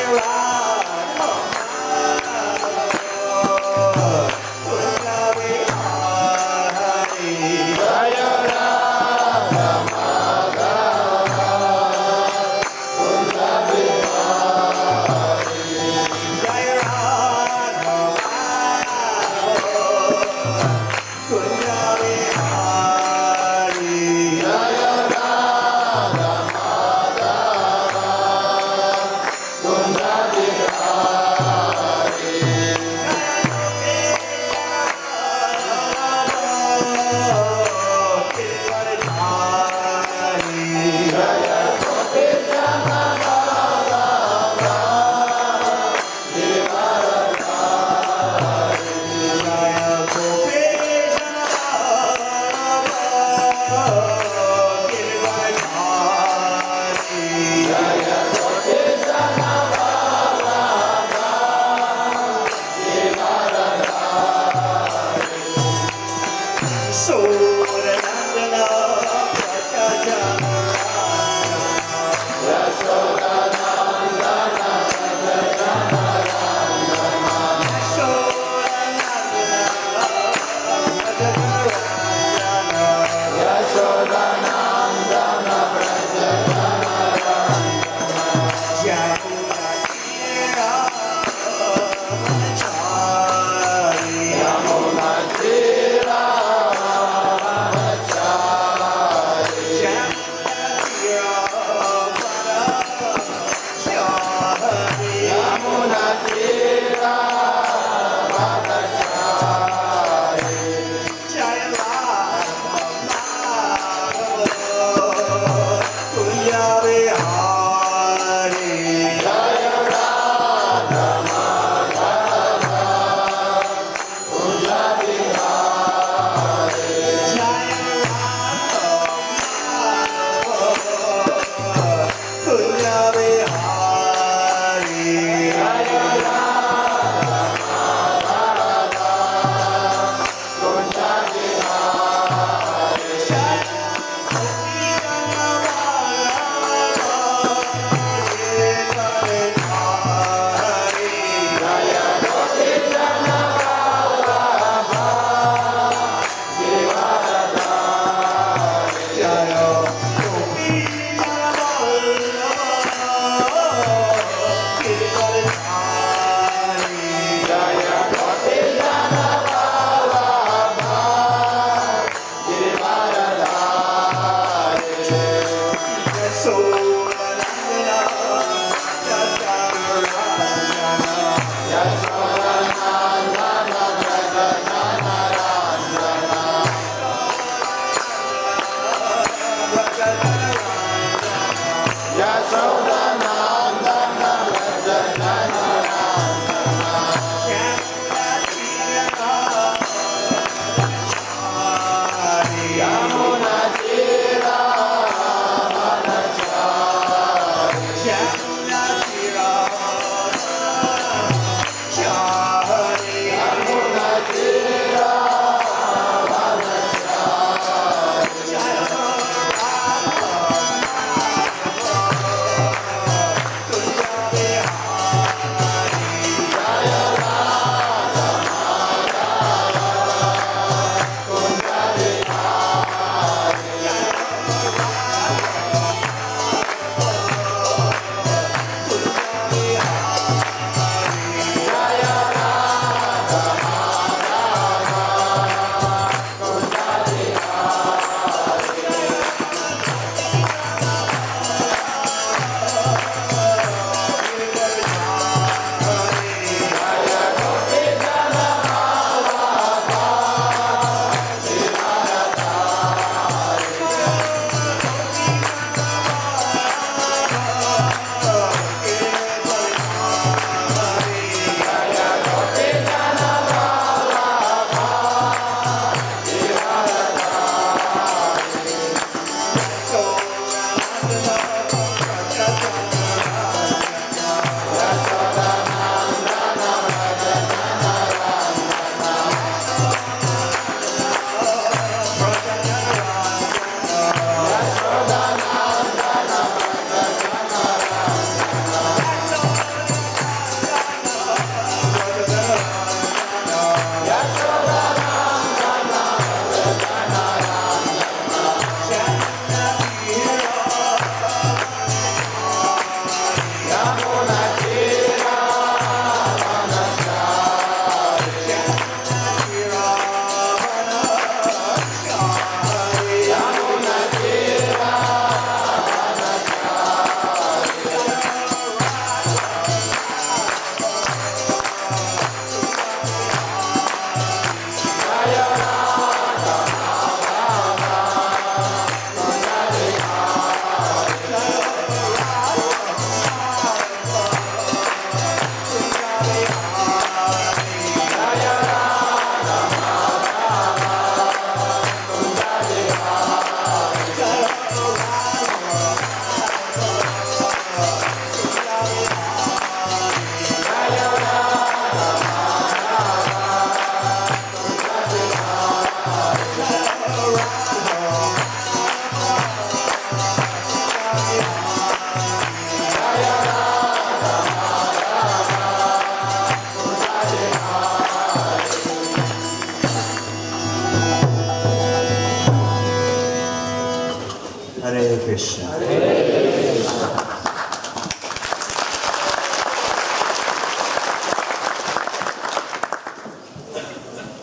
Hare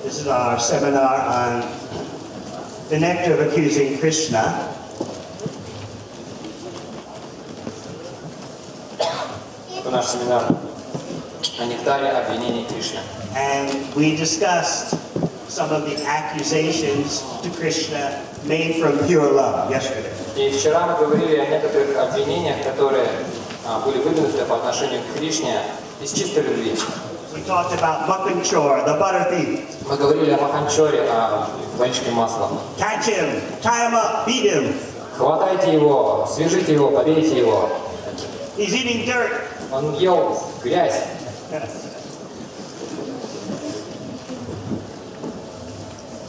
This is our seminar on the nectar of accusing Krishna. Это наш семинар о нектаре обвинений Кришны. And we discussed some of the accusations to Krishna made from pure love yesterday. И вчера мы говорили о некоторых обвинениях, которые были выдвинуты по отношению к Кришне из чистой любви. We talked about Makanchor, the butter thief. Мы говорили о Маханчоре, о воришке масла. Catch him, tie him up, beat him. Хватайте его, свяжите его, побейте его. He's eating dirt. Он ел грязь.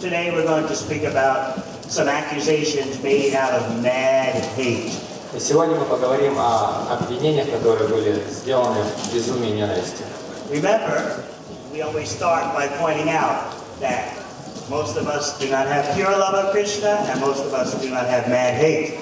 Today we're going to speak about some accusations made out of mad hate. И сегодня мы поговорим о обвинениях, которые были сделаны в безумии ненависти. Remember, we always start by pointing out that most of us do not have pure love of Krishna and most of us do not have mad hate.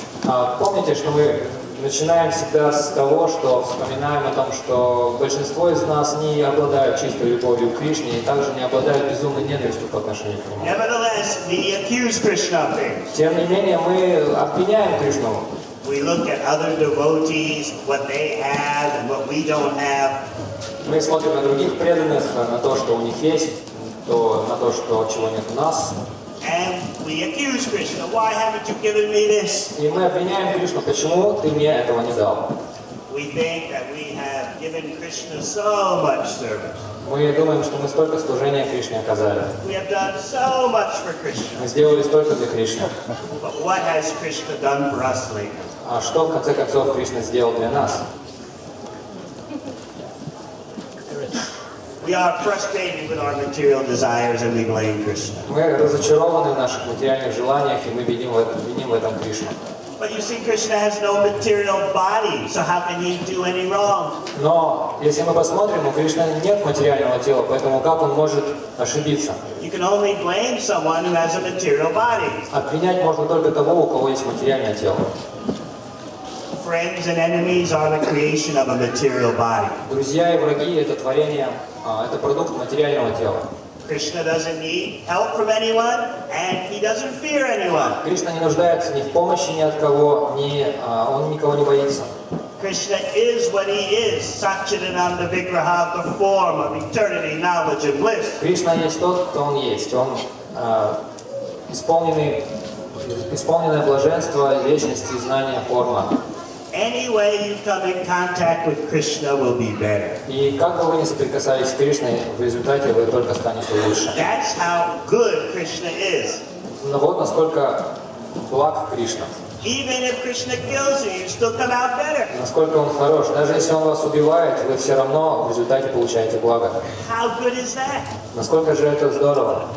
Помните, что мы начинаем всегда с того, что вспоминаем о том, что большинство из нас не обладают чистой любовью к Кришне и также не обладают безумной ненавистью по отношению к нему. Nevertheless, we accuse Krishna of things. Тем не менее, мы обвиняем Кришну. We look at other devotees, what they have and what we don't have. Мы смотрим на других преданных, на то, что у них есть, на то, чего нет у нас. And we accuse Krishna, why haven't you given me this? И мы обвиняем Кришну, почему ты мне этого не дал. We think that we have given Krishna so much service. Мы думаем, что мы столько служения Кришне оказали. We have done so much for Krishna. Мы сделали столько для Кришны. But what has Krishna done for us lately? А что в конце концов Кришна сделал для нас? We are frustrated with our material desires and we blame Krishna. Мы разочарованы в наших материальных желаниях, и мы виним в этом Кришну. But you see, Krishna has no material body, so how can he do any wrong? Но если мы посмотрим, у Кришны нет материального тела, поэтому как он может ошибиться? You can only blame someone who has a material body. Обвинять можно только того, у кого есть материальное тело. Friends and enemies are the creation of a material body. Друзья и враги — это творение, это продукт материального тела. Krishna doesn't need help from anyone, and he doesn't fear anyone. Кришна не нуждается ни в помощи ни от кого, он никого не боится. Krishna is what he is, Satchidananda Vigraha, the form of eternity, knowledge, and bliss. Кришна есть тот, кто он есть. Он исполненное блаженство, вечности, знания, форма. Any way you come in contact with Krishna will be better. И как бы вы ни соприкасались с Кришной, в результате вы только станете лучше. That's how good Krishna is. Но вот насколько благ Кришна. Even if Krishna kills you, you still come out better. Насколько он хорош. Даже если он вас убивает, вы все равно в результате получаете благо. How good is that? Насколько же это здорово.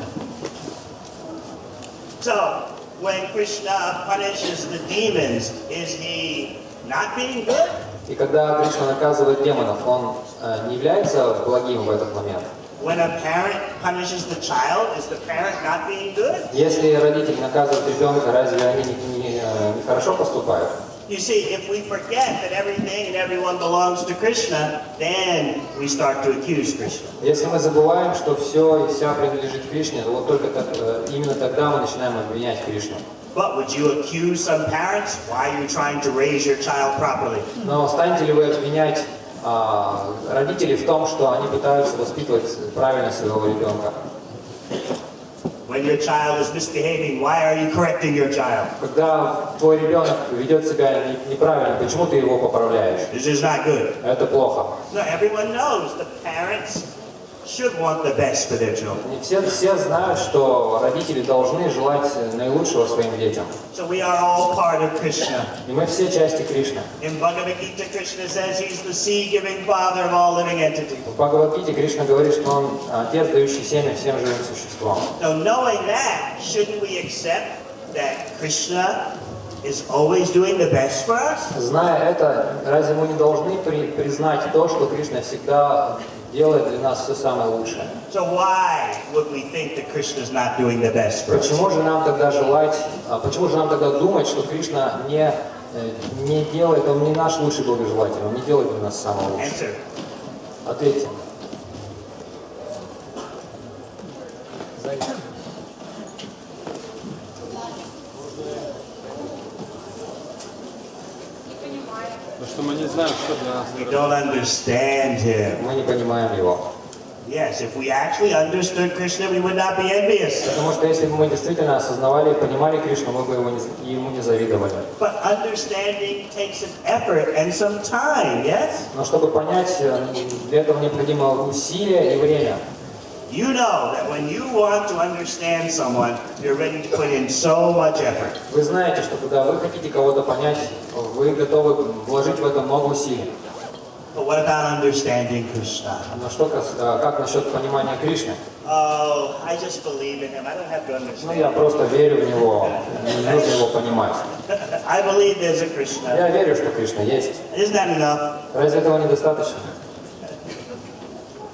So, when Krishna punishes the demons, is he not being good? И когда Кришна наказывает демонов, он не является благим в этот момент. When a parent punishes the child, is the parent not being good? Если родители наказывают ребенка, разве они не хорошо поступают? You see, if we forget that everything and everyone belongs to Krishna, then we start to accuse Krishna. Если мы забываем, что все и вся принадлежит Кришне, то вот только именно тогда мы начинаем обвинять Кришну. But would you accuse some parents? Why are you trying to raise your child properly? Но станете ли вы обвинять родителей в том, что они пытаются воспитывать правильно своего ребенка? When your child is misbehaving, why are you correcting your child? Когда твой ребенок ведет себя неправильно, почему ты его поправляешь? This is not good. Это плохо. No, everyone knows the parents should want the best for their children. Все знают, что родители должны желать наилучшего своим детям. So we are all part of Krishna. И мы все части Кришны. In Bhagavad-Gita, Krishna says he's the seed-giving father of all living entities. В Бхагавад-гите Кришна говорит, что он отец, дающий семя всем живым существам. So knowing that, shouldn't we accept that Krishna is always doing the best for us? Зная это, разве мы не должны признать то, что Кришна всегда делает для нас все самое лучшее? So why would we think that Krishna is not doing the best for us? Почему же нам тогда думать, что Кришна не делает, он не наш лучший благожелатель, он не делает для нас самого лучшего? Answer. Ответьте. Потому что мы не знаем, что для нас. We don't understand him. Мы не понимаем его. Yes, if we actually understood Krishna, we would not be envious. Потому что если бы мы действительно осознавали и понимали Кришну, мы бы ему не завидовали. But understanding takes an effort and some time, yes? Но чтобы понять, для этого необходимо усилие и время. You know that when you want to understand someone, you're ready to put in so much effort. Вы знаете, что когда вы хотите кого-то понять, вы готовы вложить в это много усилий. But what about understanding Krishna? Но как насчет понимания Кришны? Oh, I just believe in him. I don't have to Ну, я understand. просто верю в него, не нужно его понимать. I believe there's a Krishna. Я верю, что Кришна есть. Isn't that enough? Разве этого недостаточно?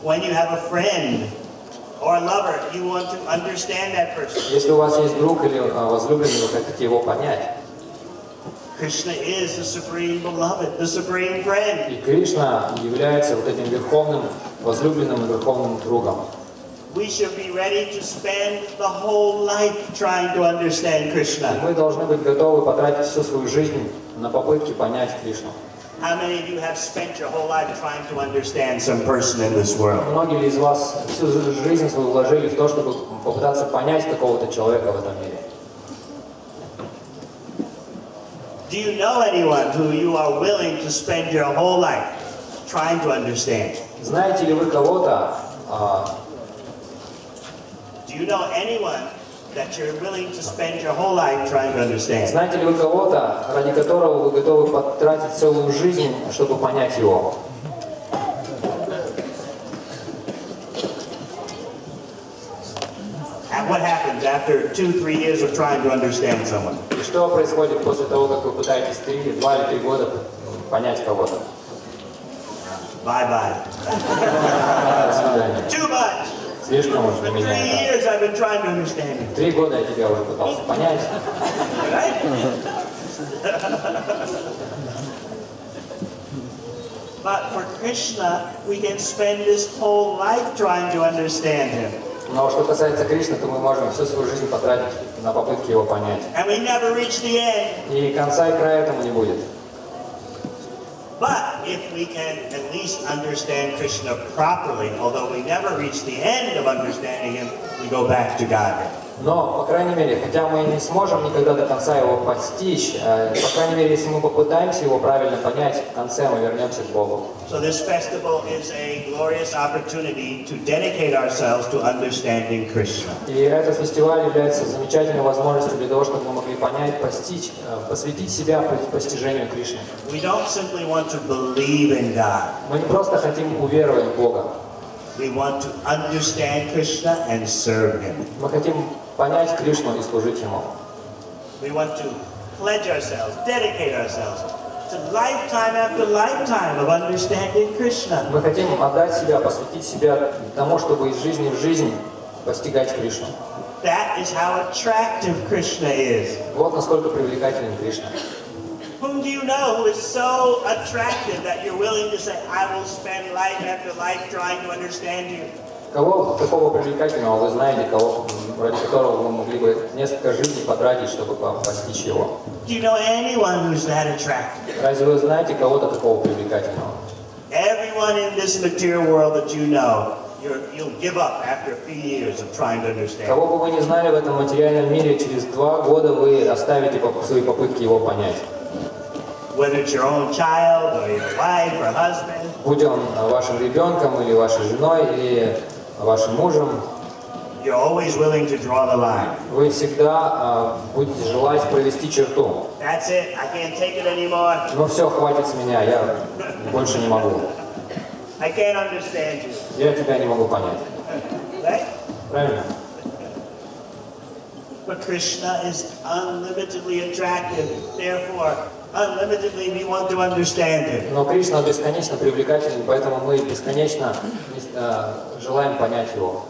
When you have a friend or a lover, you want to understand that person. Если у вас есть друг или возлюбленный, вы хотите его понять. Krishna is the supreme beloved, the supreme friend. И Кришна является вот этим верховным возлюбленным и верховным другом. We should be ready to spend the whole life trying to understand Krishna. Мы должны быть готовы потратить всю свою жизнь на попытки понять Кришну. How many of you have spent your whole life trying to understand some person in this world? Многие ли из вас всю жизнь свою вложили в то, чтобы попытаться понять какого-то человека в этом мире? Do you know anyone who you are willing to spend your whole life trying to understand? Знаете ли вы кого-то, Do you know anyone that you're willing to spend your whole life trying to understand? знаете ли вы кого-то, ради которого вы готовы потратить целую жизнь, чтобы понять его? And what happens after 2-3 years of trying to understand someone? И что происходит после того, как вы пытаетесь 2 или 3 года понять кого-то? Bye-bye. До свидания. Too much. Слишком уж для For 3 меня это. years I've been trying to understand you. 3 года я тебя уже пытался понять. Right? But for Krishna, we can spend this whole life trying to understand him. Но что касается Кришны, то мы можем всю свою жизнь потратить на попытки его понять. And we never reach the end. И конца и края этому не будет. But if we can at least understand Krishna properly, although we never reach the end of understanding him, we go back to God. Но, по крайней мере, хотя мы не сможем никогда до конца его постичь, по крайней мере, если мы попытаемся его правильно понять, в конце мы вернемся к Богу. So this festival is a glorious opportunity to dedicate ourselves to understanding Krishna. И этот фестиваль является замечательной возможностью для того, чтобы мы могли понять, постичь, посвятить себя постижению Кришны. We don't simply want to believe in God. Мы не просто хотим уверовать в Бога. We want to understand Krishna and serve him. Мы хотим понять Кришну и служить Ему. We want to pledge ourselves, dedicate ourselves to lifetime after lifetime of understanding Krishna. Мы хотим отдать себя, посвятить себя тому, чтобы из жизни в жизнь постигать Кришну. That is how attractive Krishna is. Вот насколько привлекателен Кришна. Whom do you know who is so attractive that you're willing to say, I will spend life after life trying to understand you? Кого такого привлекательного вы знаете, кого, ради которого вы могли бы несколько жизней потратить, чтобы постичь его? Do you know anyone who's that attractive? Разве вы знаете кого-то такого привлекательного? Everyone in this material world that you know, you'll give up after a few years of trying to understand. Кого бы вы не знали в этом материальном мире, через 2 года вы оставите свои попытки его понять. Whether it's your own child or your wife or husband. Будь он вашим ребенком или вашей женой или вашим мужем, you're always willing to draw the line. Вы всегда будете желать провести черту. That's it. I can't take it anymore. Ну все, хватит с меня, я больше не могу. I can't understand you. Я тебя не могу понять. Right? Правильно? But Krishna is unlimitedly attractive. Therefore, unlimitedly we want to understand him. Но Кришна бесконечно привлекателен, поэтому мы бесконечно желаем понять его.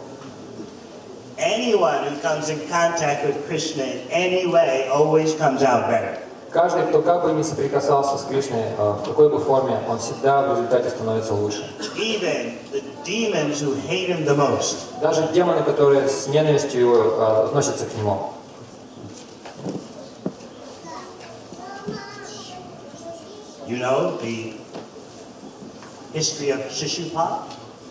Anyone who comes in contact with Krishna in any way always comes out better. Каждый, кто как бы ни соприкасался с Кришной, в какой бы форме, он всегда в результате становится лучше. Even the demons who hate him the most. Даже демоны, которые с ненавистью относятся к нему. You know the history of Shishupal?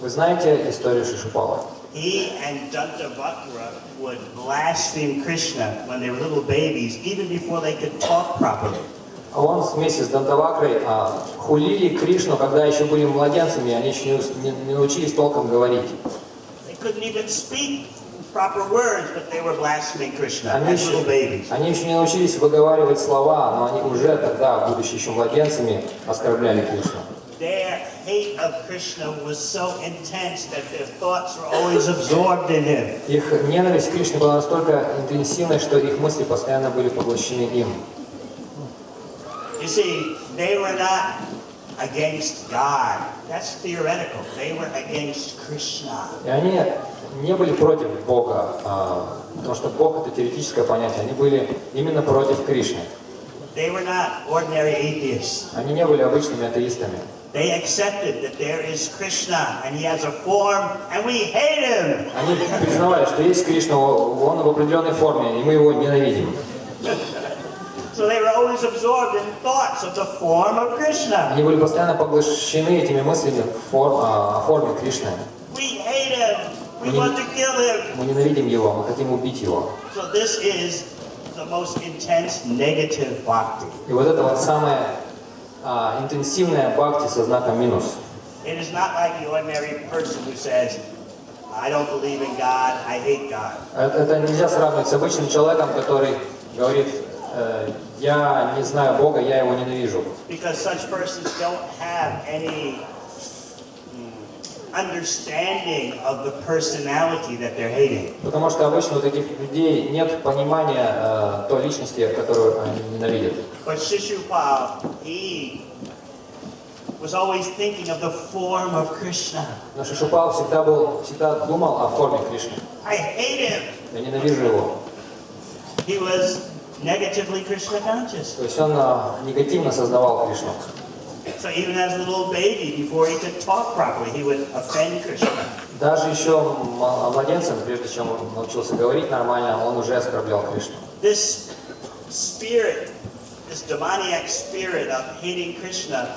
Вы знаете историю Шишупала? He and Dantavakra would blaspheme Krishna when they were little babies, even before they could talk properly. А он вместе с Дантавакрой хулили Кришну, когда еще были младенцами, они еще не научились толком говорить. They couldn't even speak proper words, but they were blaspheming Krishna as little babies. Они еще не научились выговаривать слова, но они уже тогда, будучи еще младенцами, оскорбляли Кришну. Their hate of Krishna was so intense that their thoughts were always absorbed in him. Их ненависть к Кришне была настолько интенсивной, что их мысли постоянно были поглощены им. You see, they were not against God. That's theoretical. They were against Krishna. И они не были против Бога, потому что Бог — это теоретическое понятие. Они были именно против Кришны. They were not ordinary atheists. Они не были обычными атеистами. They accepted that there is Krishna and he has a form and we hate him. Они признавали, что есть Кришна, он в определенной форме, и мы его ненавидим. So they were always absorbed in thoughts of the form of Krishna. Они были постоянно поглощены этими мыслями о форме Кришны. We hate him. We want to kill him. Мы ненавидим его, мы хотим убить его. So this is the most intense negative bhakti. И вот это вот самое интенсивное бхакти со знаком минус. It is not like the ordinary person who says, I don't believe in God, I hate God. Это нельзя сравнивать с обычным человеком, который говорит, я не знаю Бога, я его ненавижу. Because such persons don't have any understanding of the personality that they're hating. Потому что обычно у таких людей нет понимания той личности, которую они ненавидят. But Shishupal, he was always thinking of the form of Krishna. Но Шишупал всегда думал о форме Кришны. I hate him. Я ненавижу его. He was negatively Krishna conscious. То есть он негативно сознавал Кришну. So even as a little baby, before he could talk properly, he would offend Krishna. Даже еще младенцем, прежде чем он научился говорить нормально, он уже оскорблял Кришну. This spirit, this demoniac spirit of hating Krishna,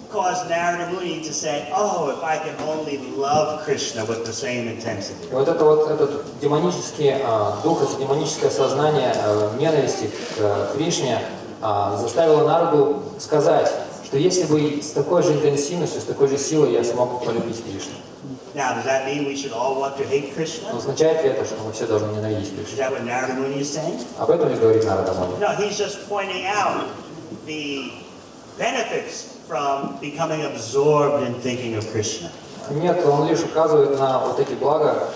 caused Narada Muni to say, "Oh, if I can only love Krishna with the same intensity." И вот этот демонический дух, это демоническое сознание ненависти к Кришне заставило Нараду сказать, что если бы с такой же интенсивностью, с такой же силой я смог полюбить Кришну. Now, does that mean we should all want to hate Krishna? Но означает ли это, что мы все должны ненавидеть Is Кришну? that what Narada Muni is saying? Об этом ли говорит Нарада Муни? No, he's just pointing out the benefits from becoming absorbed in thinking of Krishna. Нет, он лишь указывает на вот эти блага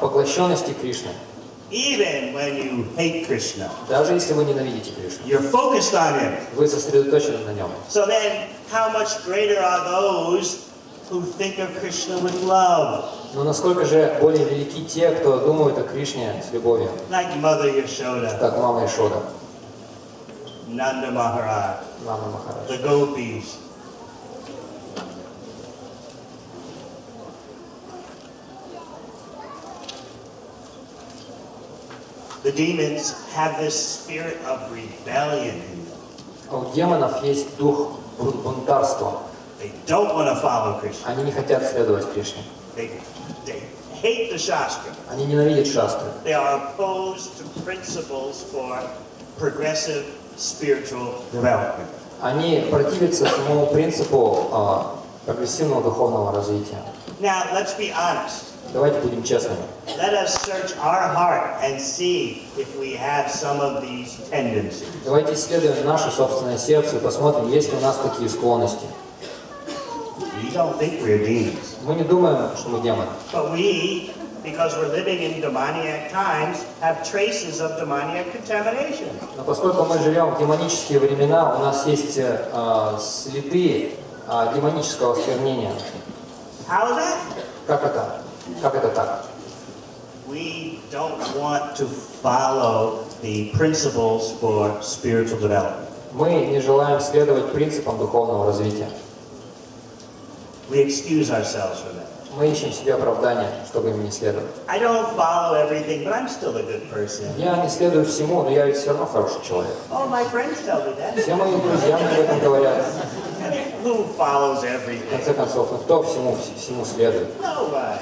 поглощенности Кришны. Even when you hate Krishna, Даже если вы ненавидите Кришну, you're focused on him. вы сосредоточены на нем. So then, how much greater are those who think of Krishna with love? Но насколько же более велики те, кто думают о Кришне с любовью, Like Mother Yashoda, как мама Ишода, Nanda Maharaj, Лама Махарадж. the gopis. The demons have this spirit of rebellion in them. У демонов есть дух бунтарства. They don't want to follow Krishna. Они не хотят следовать Кришне. They hate the Shastra. Они ненавидят шастры. They are opposed to principles for progressive spiritual development. Они противятся самому принципу прогрессивного духовного развития. Now, let's be honest. Давайте будем честными. Let us search our heart and see if we have some of these tendencies. Давайте исследуем наше собственное сердце и посмотрим, есть ли у нас такие склонности. We don't think we're demons. Мы не думаем, что мы демоны. But we, because we're living in demoniac times, have traces of demoniac contamination. Но поскольку мы живем в демонические времена, у нас есть следы демонического осквернения. How is that? Как это? Как это так? We don't want to follow the principles for spiritual development. Мы не желаем следовать принципам духовного развития. We excuse ourselves from that. Мы ищем себе оправдания, чтобы им не следовать. I don't follow everything, but I'm still a good person. Я не следую всему, но я ведь все равно хороший человек. Oh, my friends tell me that. Все мои друзья мне об этом говорят. I mean, who follows В everything? конце концов, ну кто всему следует? Nobody.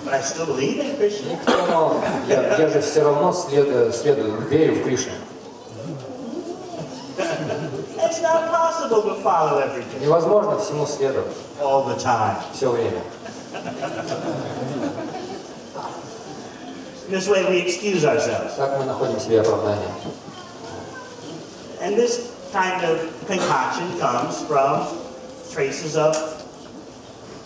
But I still believe in Krishna. Никто, но я же все равно следую, верю в Кришну. It's not possible to follow everything Невозможно всему следовать all the time. все время. In this way, we excuse ourselves. Так мы находим себе оправдание. And this kind of concoction comes from traces of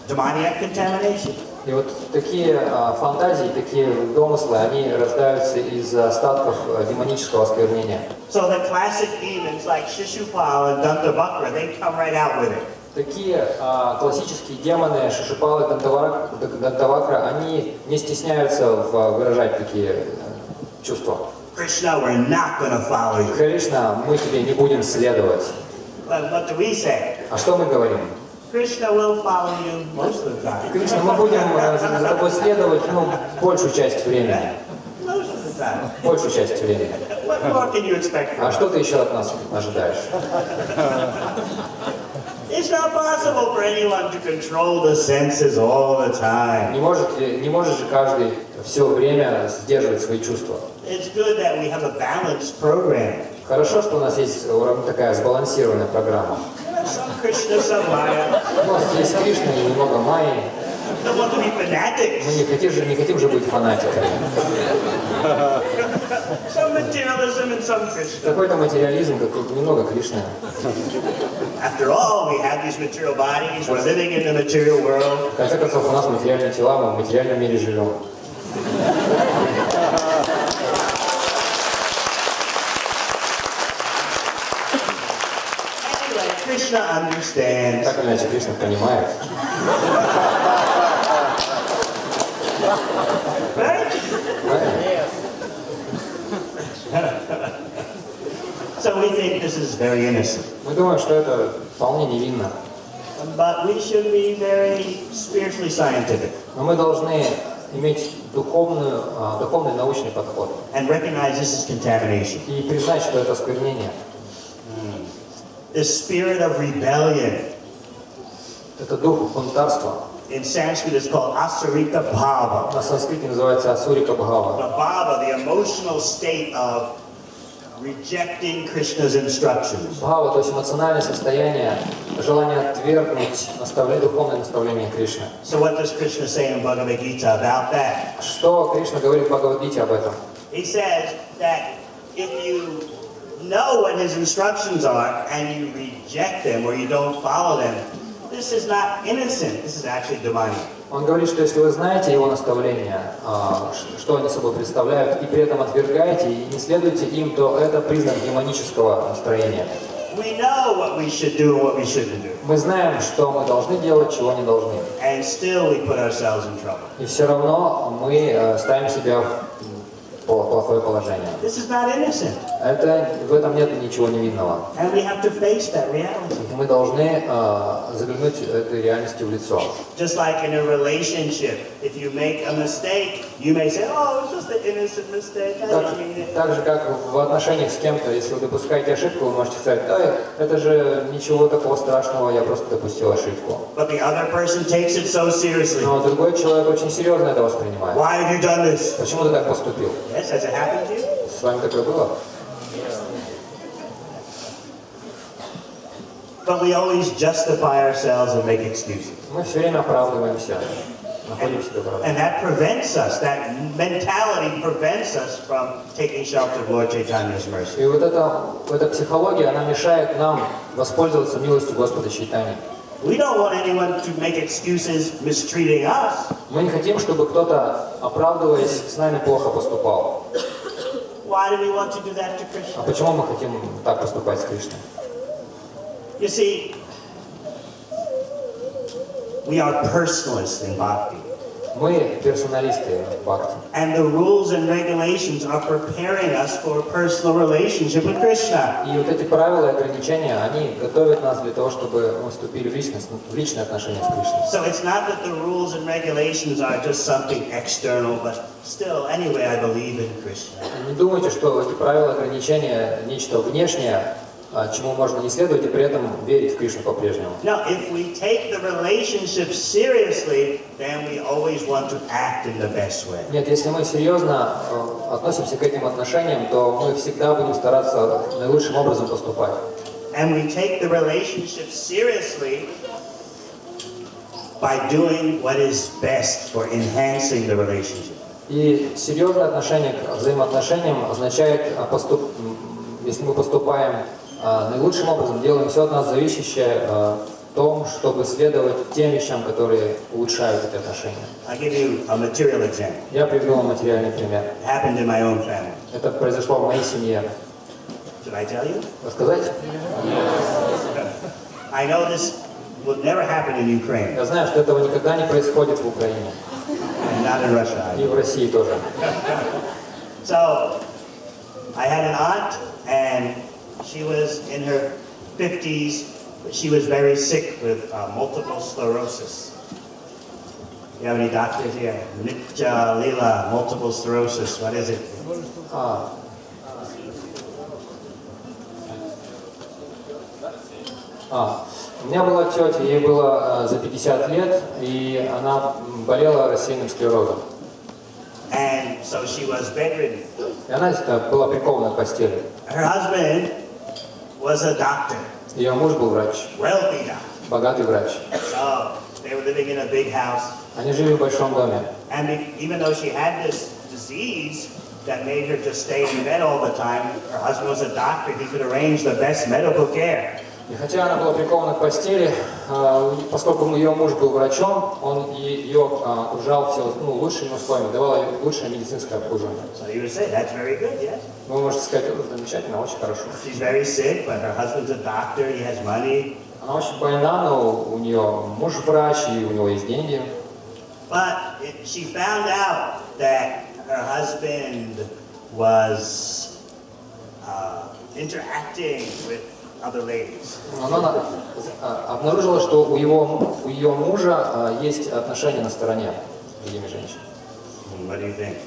demoniac contamination. И вот такие фантазии, такие домыслы, они рождаются из остатков демонического осквернения. So the classic demons like Shishupal and Dantavakra, they come right out with it. Такие классические демоны, Шишупалы, Дантавакра, они не стесняются выражать такие чувства. Krishna, we're not going to follow you. Кришна, мы тебе не будем следовать. But what do we say? А что мы говорим? Krishna will follow you most of the time. Кришна, мы будем за тобой следовать, большую часть времени. Most of the time. Большую часть времени. What more can you expect from А us? что ты еще от нас ожидаешь? It's not possible for anyone to control the senses all the time. Не может же каждый все время сдерживать свои чувства. It's good that we have a balanced program. Хорошо, что у нас есть такая сбалансированная программа. Some Krishna, some Maya. У нас есть Кришна и немного Майи. Don't want to be fanatics. Мы не хотим же быть фанатиками. Some materialism and some Krishna. Какой-то материализм, немного Кришны. After all, we have these material bodies. We're living in the material world. В конце концов, у нас материальные тела, мы в материальном мире живем. Anyway, Krishna understands. Так или иначе, Кришна понимает. Right? So we think this is very innocent. Мы думаем, что это вполне невинно. But we should be very spiritually scientific Но мы должны иметь духовный научный подход. and recognize this is contamination. И признать, что это осквернение. This spirit of rebellion. Это дух бунтарства. In Sanskrit, it's called asarika bhava. На санскрите называется асурика бхава. The bhava, the emotional state of rejecting Krishna's instructions. Бхава, то есть эмоциональное состояние, желание отвергнуть духовное наставление Кришны. So what does Krishna say in Bhagavad Gita about that? Что Кришна говорит в Бхагавад-гите об этом? He says that if you know what his instructions are and you reject them or you don't follow them, this is not innocent. This is actually demonic. Он говорит, что если вы знаете его наставления, что они собой представляют, и при этом отвергаете и не следуете им, то это признак демонического настроения. We know what we should do and what we shouldn't do. Мы знаем, что мы должны делать, чего не должны. And still we put ourselves in trouble. И все равно мы ставим себя в плохое положение. This is not innocent. В этом нет ничего невинного. And we have to face that reality. Мы должны заглянуть этой реальности в лицо. Just like in a relationship, if you make a mistake, you may say, oh, it's just an innocent mistake. I didn't mean it. Так же, как в отношениях с кем-то, если вы допускаете ошибку, вы можете сказать, да, это же ничего такого страшного, я просто допустил ошибку. But the other person takes it so seriously. Но другой человек очень серьезно это воспринимает. Why have you done this? Почему ты так поступил? Yes, has it happened to you? С вами такое было? But we always justify ourselves and make excuses. Мы все время оправдываемся, находим себе оправдание. And that prevents us, that mentality prevents us from taking shelter of Lord Chaitanya's mercy. И вот эта психология, она мешает нам воспользоваться милостью Господа Чайтани. We don't want anyone to make excuses mistreating us. Мы не хотим, чтобы кто-то, оправдываясь, с нами плохо поступал. Why do we want to do that to А Krishna? почему мы хотим так поступать с Кришной? You see, we are personalists in Bhakti. Мы персоналисты в Бхакти. And the rules and regulations are preparing us for a personal relationship with Krishna. И вот эти правила и ограничения, они готовят нас для того, чтобы мы вступили в личные отношения с Кришной. So it's not that the rules and regulations are just something external, but still, anyway, I believe in Krishna. Не думайте, что эти правила и ограничения нечто внешнее, чему можно не следовать и при этом верить в Кришну по-прежнему. Now, if we take the relationship seriously, then we always want to act in the best way. Нет, если мы серьезно относимся к этим отношениям, то мы всегда будем стараться наилучшим образом поступать. And we take the relationship seriously by doing what is best for enhancing the relationship. И серьезное отношение к взаимоотношениям означает, если мы поступаем наилучшим образом, делаем все от нас зависящее в том, чтобы следовать тем вещам, которые улучшают эти отношения. I'll give you a material example. Я приведу вам материальный пример. It happened in my own family. Это произошло в моей семье. Should I tell you? Рассказать? I know this will never happen in Ukraine, Я знаю, что этого никогда не происходит в Украине. and not in Russia. И в России тоже. So, I had an aunt, and she was in her 50s, but she was very sick with multiple sclerosis. You have any doctors here? Nitya Lila, multiple sclerosis, what is it? У меня была тетя, ей было за 50 лет, и она болела рассеянным склерозом. And so she was bedridden. И она была прикована к постели. Her husband was a doctor, Ее муж был врач, wealthy doctor. богатый врач. So, they were living in a big house. Они жили в большом доме. And even though she had this disease that made her just stay in bed all the time, her husband was a doctor, he could arrange the best medical care. И хотя она была прикована к постели, поскольку ее муж был врачом, он ее окружал все лучшими условиями, давал ей лучшее медицинское обслуживание. So you would say, that's very good, yes? Вы можете сказать, это замечательно, очень хорошо. She's very sick, but her husband's a doctor, he has money. Она очень больна, но у нее муж врач, и у него есть деньги. But she found out that her husband was interacting with other ladies. Она обнаружила, что у ее мужа есть отношения на стороне с другими женщинами. What do you think?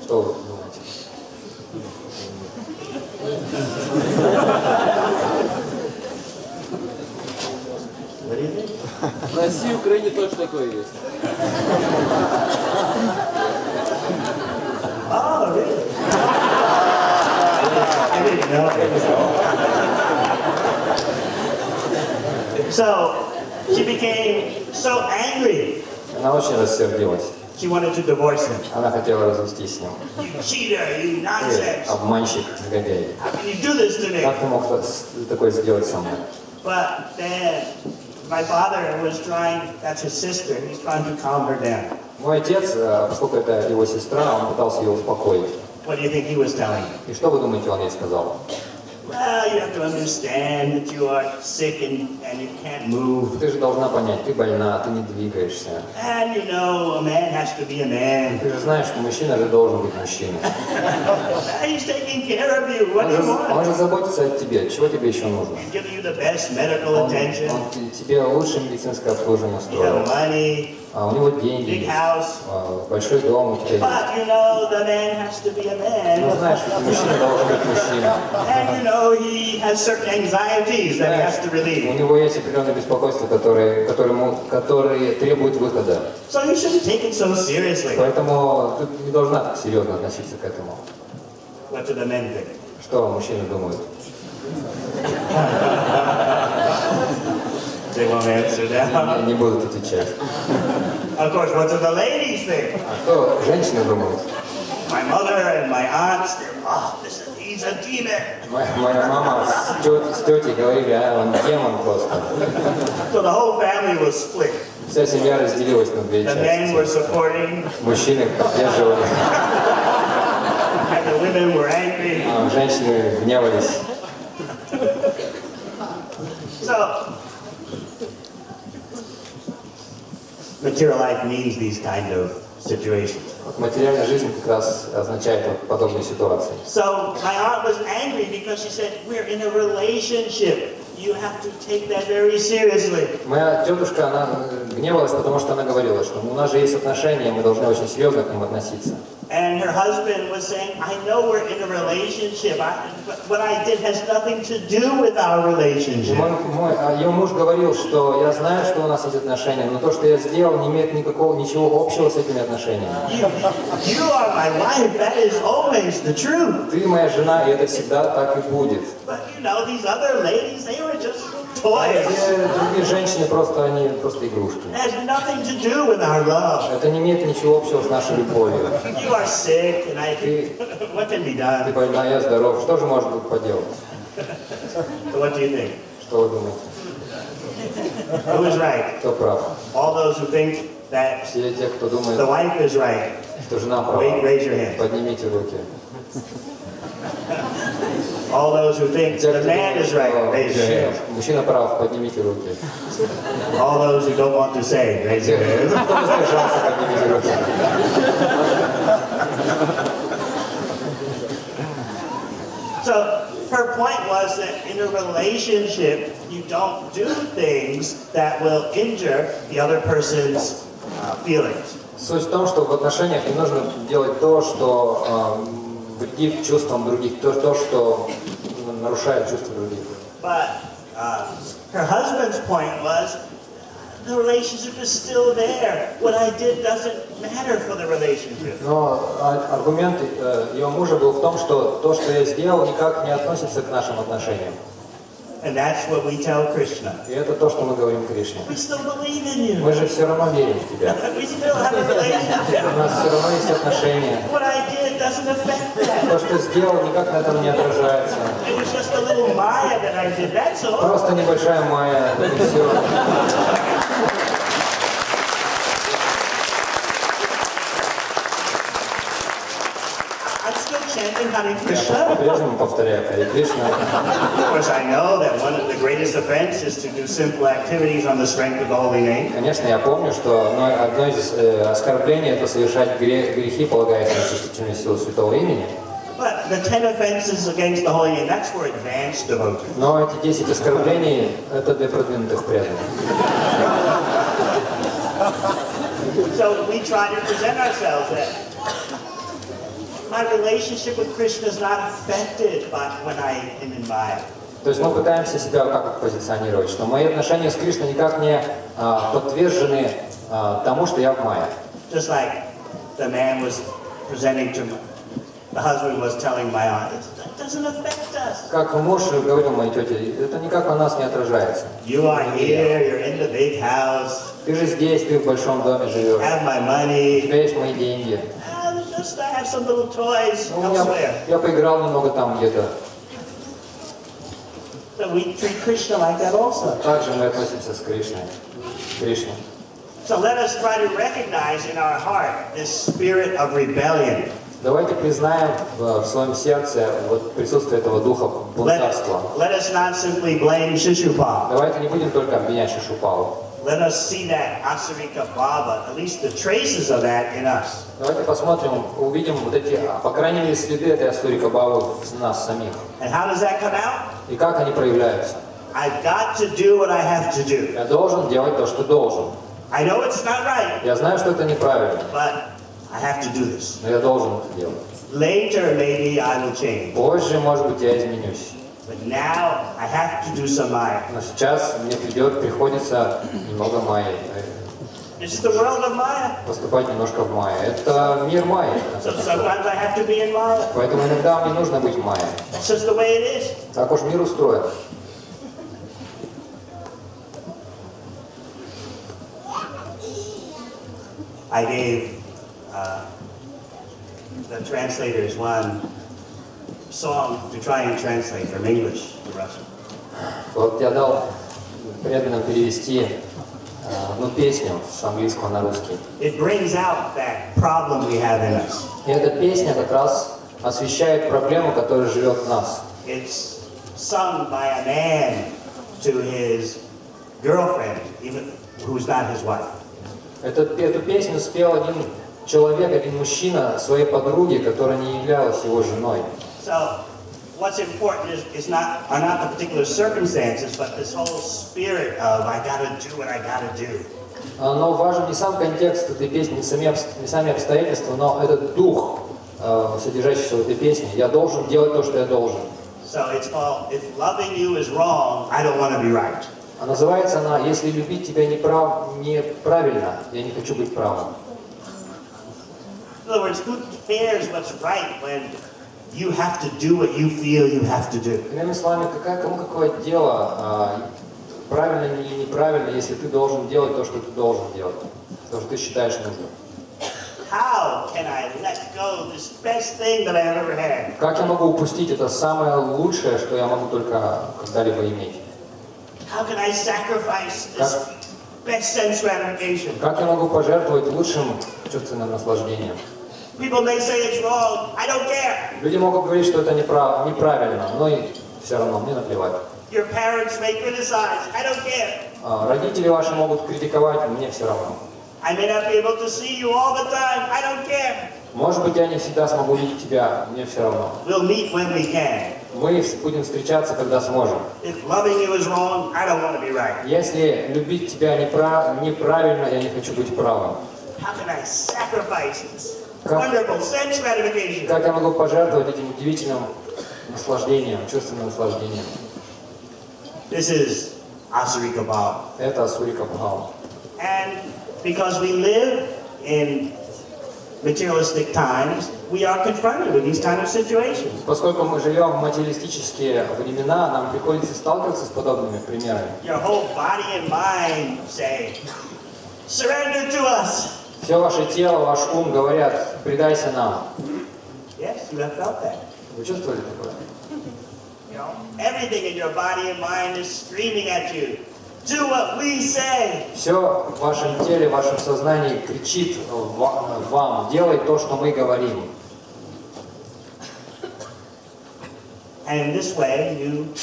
Что вы думаете? What do you think? В России и Украине тоже такое есть. Oh, really? I didn't know. So she became so angry. Она очень рассердилась. She wanted to divorce him. Она хотела развестись с ним. You cheater, you nonsense. Обманщик, негодяй. How can you do this to me? Как ты мог такое сделать со мной? But then my father was trying, that's his sister, he's trying to calm her down. Мой отец, поскольку это его сестра, он пытался ее успокоить. What do you think he was telling her? И что вы думаете, он ей сказал? Well, you have to understand that you are sick and you can't move. Ты же должна понять, ты больна, ты не двигаешься. And you know, a man has to be a man. Ты же знаешь, что мужчина же должен быть мужчиной. He's taking care of you. What do you Он want? же заботится о тебе. Чего тебе еще нужно? He's giving you the best medical attention. Он тебе лучшее медицинское обслуживание You устроил. have money, У него деньги big есть, house. большой дом у тебя есть. But you know, the man has to be a Но man. знаешь, что мужчина должен быть мужчиной. And you know, he has certain anxieties that he has to У relieve. него есть определенные беспокойства, которые требуют выхода. So you shouldn't take it so seriously. Поэтому ты не должна так серьезно относиться к этому. What do the men think? Что мужчины думают? They won't answer that. Не будут отвечать. Of course, what do the ladies think? А что женщины думают? My mother and my aunts, he's a demon. Моя мама с тетей говорили, он демон просто. So the whole family was split. Вся семья разделилась на две The men were части. supporting, Мужчины поддерживали, and the women were angry. а женщины гневались. So, material life means these kind of situations. Материальная жизнь как раз означает вот подобные ситуации. So my aunt was angry because she said, we're in a relationship. You have to take that very seriously. Моя тетушка, она гневалась, потому что она говорила, что у нас же есть отношения, мы должны очень серьезно к ним относиться. And her husband was saying, I know we're in a relationship, but what I did has nothing to do with our relationship. Ее муж говорил, что я знаю, что у нас есть отношения, но то, что я сделал, не имеет ничего общего с этими отношениями. You are my wife, that is always the truth. Ты моя жена, и это всегда так и будет. But you know, these other ladies, they were just А toys. другие женщины они просто игрушки. It has nothing to do with our love. Это не имеет ничего общего с нашей любовью. You are sick, and what can be Ты done? больна, я здоров. Что же может быть поделать? So what do you think? Что вы думаете? Who is right? Кто прав? All those who think that Все те, кто the думает, wife is right, что жена права, raise your hand. поднимите руки. All those who think Те, the кто man думает, is right, raise your hand. что мужчина прав, поднимите руки. All those who don't want to say, raise your hand. Кто воздержался, поднимите руки. So her point was that in a relationship, you don't do things that will injure the other person's feelings. Суть в том, что в отношениях не нужно делать то, что вредит чувствам других, то, что нарушает чувства других. But her husband's point was, the relationship is still there. What I did doesn't matter for the relationship. Но аргумент ее мужа был в том, что то, что я сделал, никак не относится к нашим отношениям. And that's what we tell Krishna. И это то, что мы говорим Кришне. We still believe in you. Мы же все равно верим в тебя. We still have a relationship. У нас все равно есть отношения. What I did doesn't affect that. То, что сделал, никак на этом не отражается. It was just a little Maya that I did, that's all. Просто небольшая майя, и все. I'm still chanting Hare Krishna. По-прежнему повторяю Харе Кришна. Of course, I know that one of the greatest offense is to do simple activities on the strength of the holy name. Конечно, я помню, что одно из оскорблений – это совершать грехи, полагаясь на чувствительную силу святого имени. But the 10 offenses against the holy name, that's for advanced devotees. Но эти 10 оскорблений – это для продвинутых преданных. So we try to present ourselves that my relationship with Krishna is not affected by when I am in Maya. То есть мы пытаемся себя как позиционировать, что мои отношения с Кришной никак не подвержены тому, что я в майе. Just like the man was presenting to the husband was telling my aunt, it doesn't affect us. Как муж говорил моей тете, это никак на нас не отражается. You are here, you're in the big house, Ты же здесь, ты в большом доме живешь, have my у money, тебя есть мои деньги. just I have some little toys Ну, elsewhere. я поиграл немного там где-то. So we treat Krishna like that also. Также мы относимся с Кришной. So let us try to recognize in our heart this spirit of rebellion. Давайте признаем в своем сердце вот присутствие этого духа бунтарства. Let us not simply blame Shishupal. Давайте не будем только обвинять Шишупалу. Let us see that Asarika Bhava, at least the traces of that in us. Давайте посмотрим, увидим вот эти, по крайней мере, следы этой Асурика Бхавы в нас самих. And how does that come out? И как они проявляются. I've got to do what I have to do. Я должен делать то, что должен. I know it's not right, Я знаю, что это неправильно, but I have to do this. но я должен это делать. Later, maybe I will change. Позже, может быть, я изменюсь. But now, I have to do some Maya. Но сейчас мне приходится немного майя, This is the world of Maya. поступать немножко в майя. Это мир майя. So sometimes I have to be in Maya. Поэтому иногда мне нужно быть в майя. That's just the way it is. Так уж мир устроен. I gave the translators one song to try and translate from English to Russian. Вот я дал преданным перевести одну песню с английского на русский. It brings out that problem we have in us. И эта песня как раз освещает проблему, которая живет в нас. It's sung by a man to his girlfriend, even who's not his wife. Эту песню спел один человек, один мужчина своей подруге, которая не являлась его женой. So, what's important are not the particular circumstances, but this whole spirit of I gotta do what I gotta do. Но важен не сам контекст этой песни, не сами обстоятельства, но этот дух, содержащийся в этой песне. Я должен делать то, что я должен. So it's called, if loving you is wrong, I don't want to be right. А называется она «Если любить тебя неправильно, я не хочу быть правым». In other words, who cares what's right when you have to do what you feel you have to do? Иными словами, кому какое дело, правильно или неправильно, если ты должен делать то, что ты должен делать, то, что ты считаешь нужным. How can I let go of this best thing that I've ever had? Как я могу упустить это самое лучшее, что я могу только когда-либо иметь? How can I sacrifice this best sense gratification? Как я могу пожертвовать лучшим чувственным наслаждением? People may say it's wrong. I don't care. Люди могут говорить, что это неправильно, но и все равно мне наплевать. Your parents may criticize. I don't care. Родители ваши могут критиковать, мне все равно. I may not be able to see you all the time. I don't care. Может быть, я не всегда смогу видеть тебя, мне все равно. We'll meet when we can. Мы будем встречаться, когда сможем. If loving you is wrong, I don't want to be right. Если любить тебя неправильно, я не хочу быть правым. How can I sacrifice this wonderful sense gratification? Как я могу пожертвовать этим удивительным наслаждением, чувственным наслаждением? This is Asarika Bhava. Это Асурика Бхава. And because we live in materialistic times, we are confronted with these kind of situations. Поскольку мы живем в материалистические времена, нам приходится сталкиваться с подобными примерами. Your whole body and mind say, surrender to us. Все ваше тело, ваш ум говорят, предайся нам. Yes, you have felt that. Вы чувствовали такое? You know, everything in your body and mind is screaming at you. Do what we say. Все в вашем теле, в вашем сознании кричит вам, делай то, что мы говорим. And in this way, you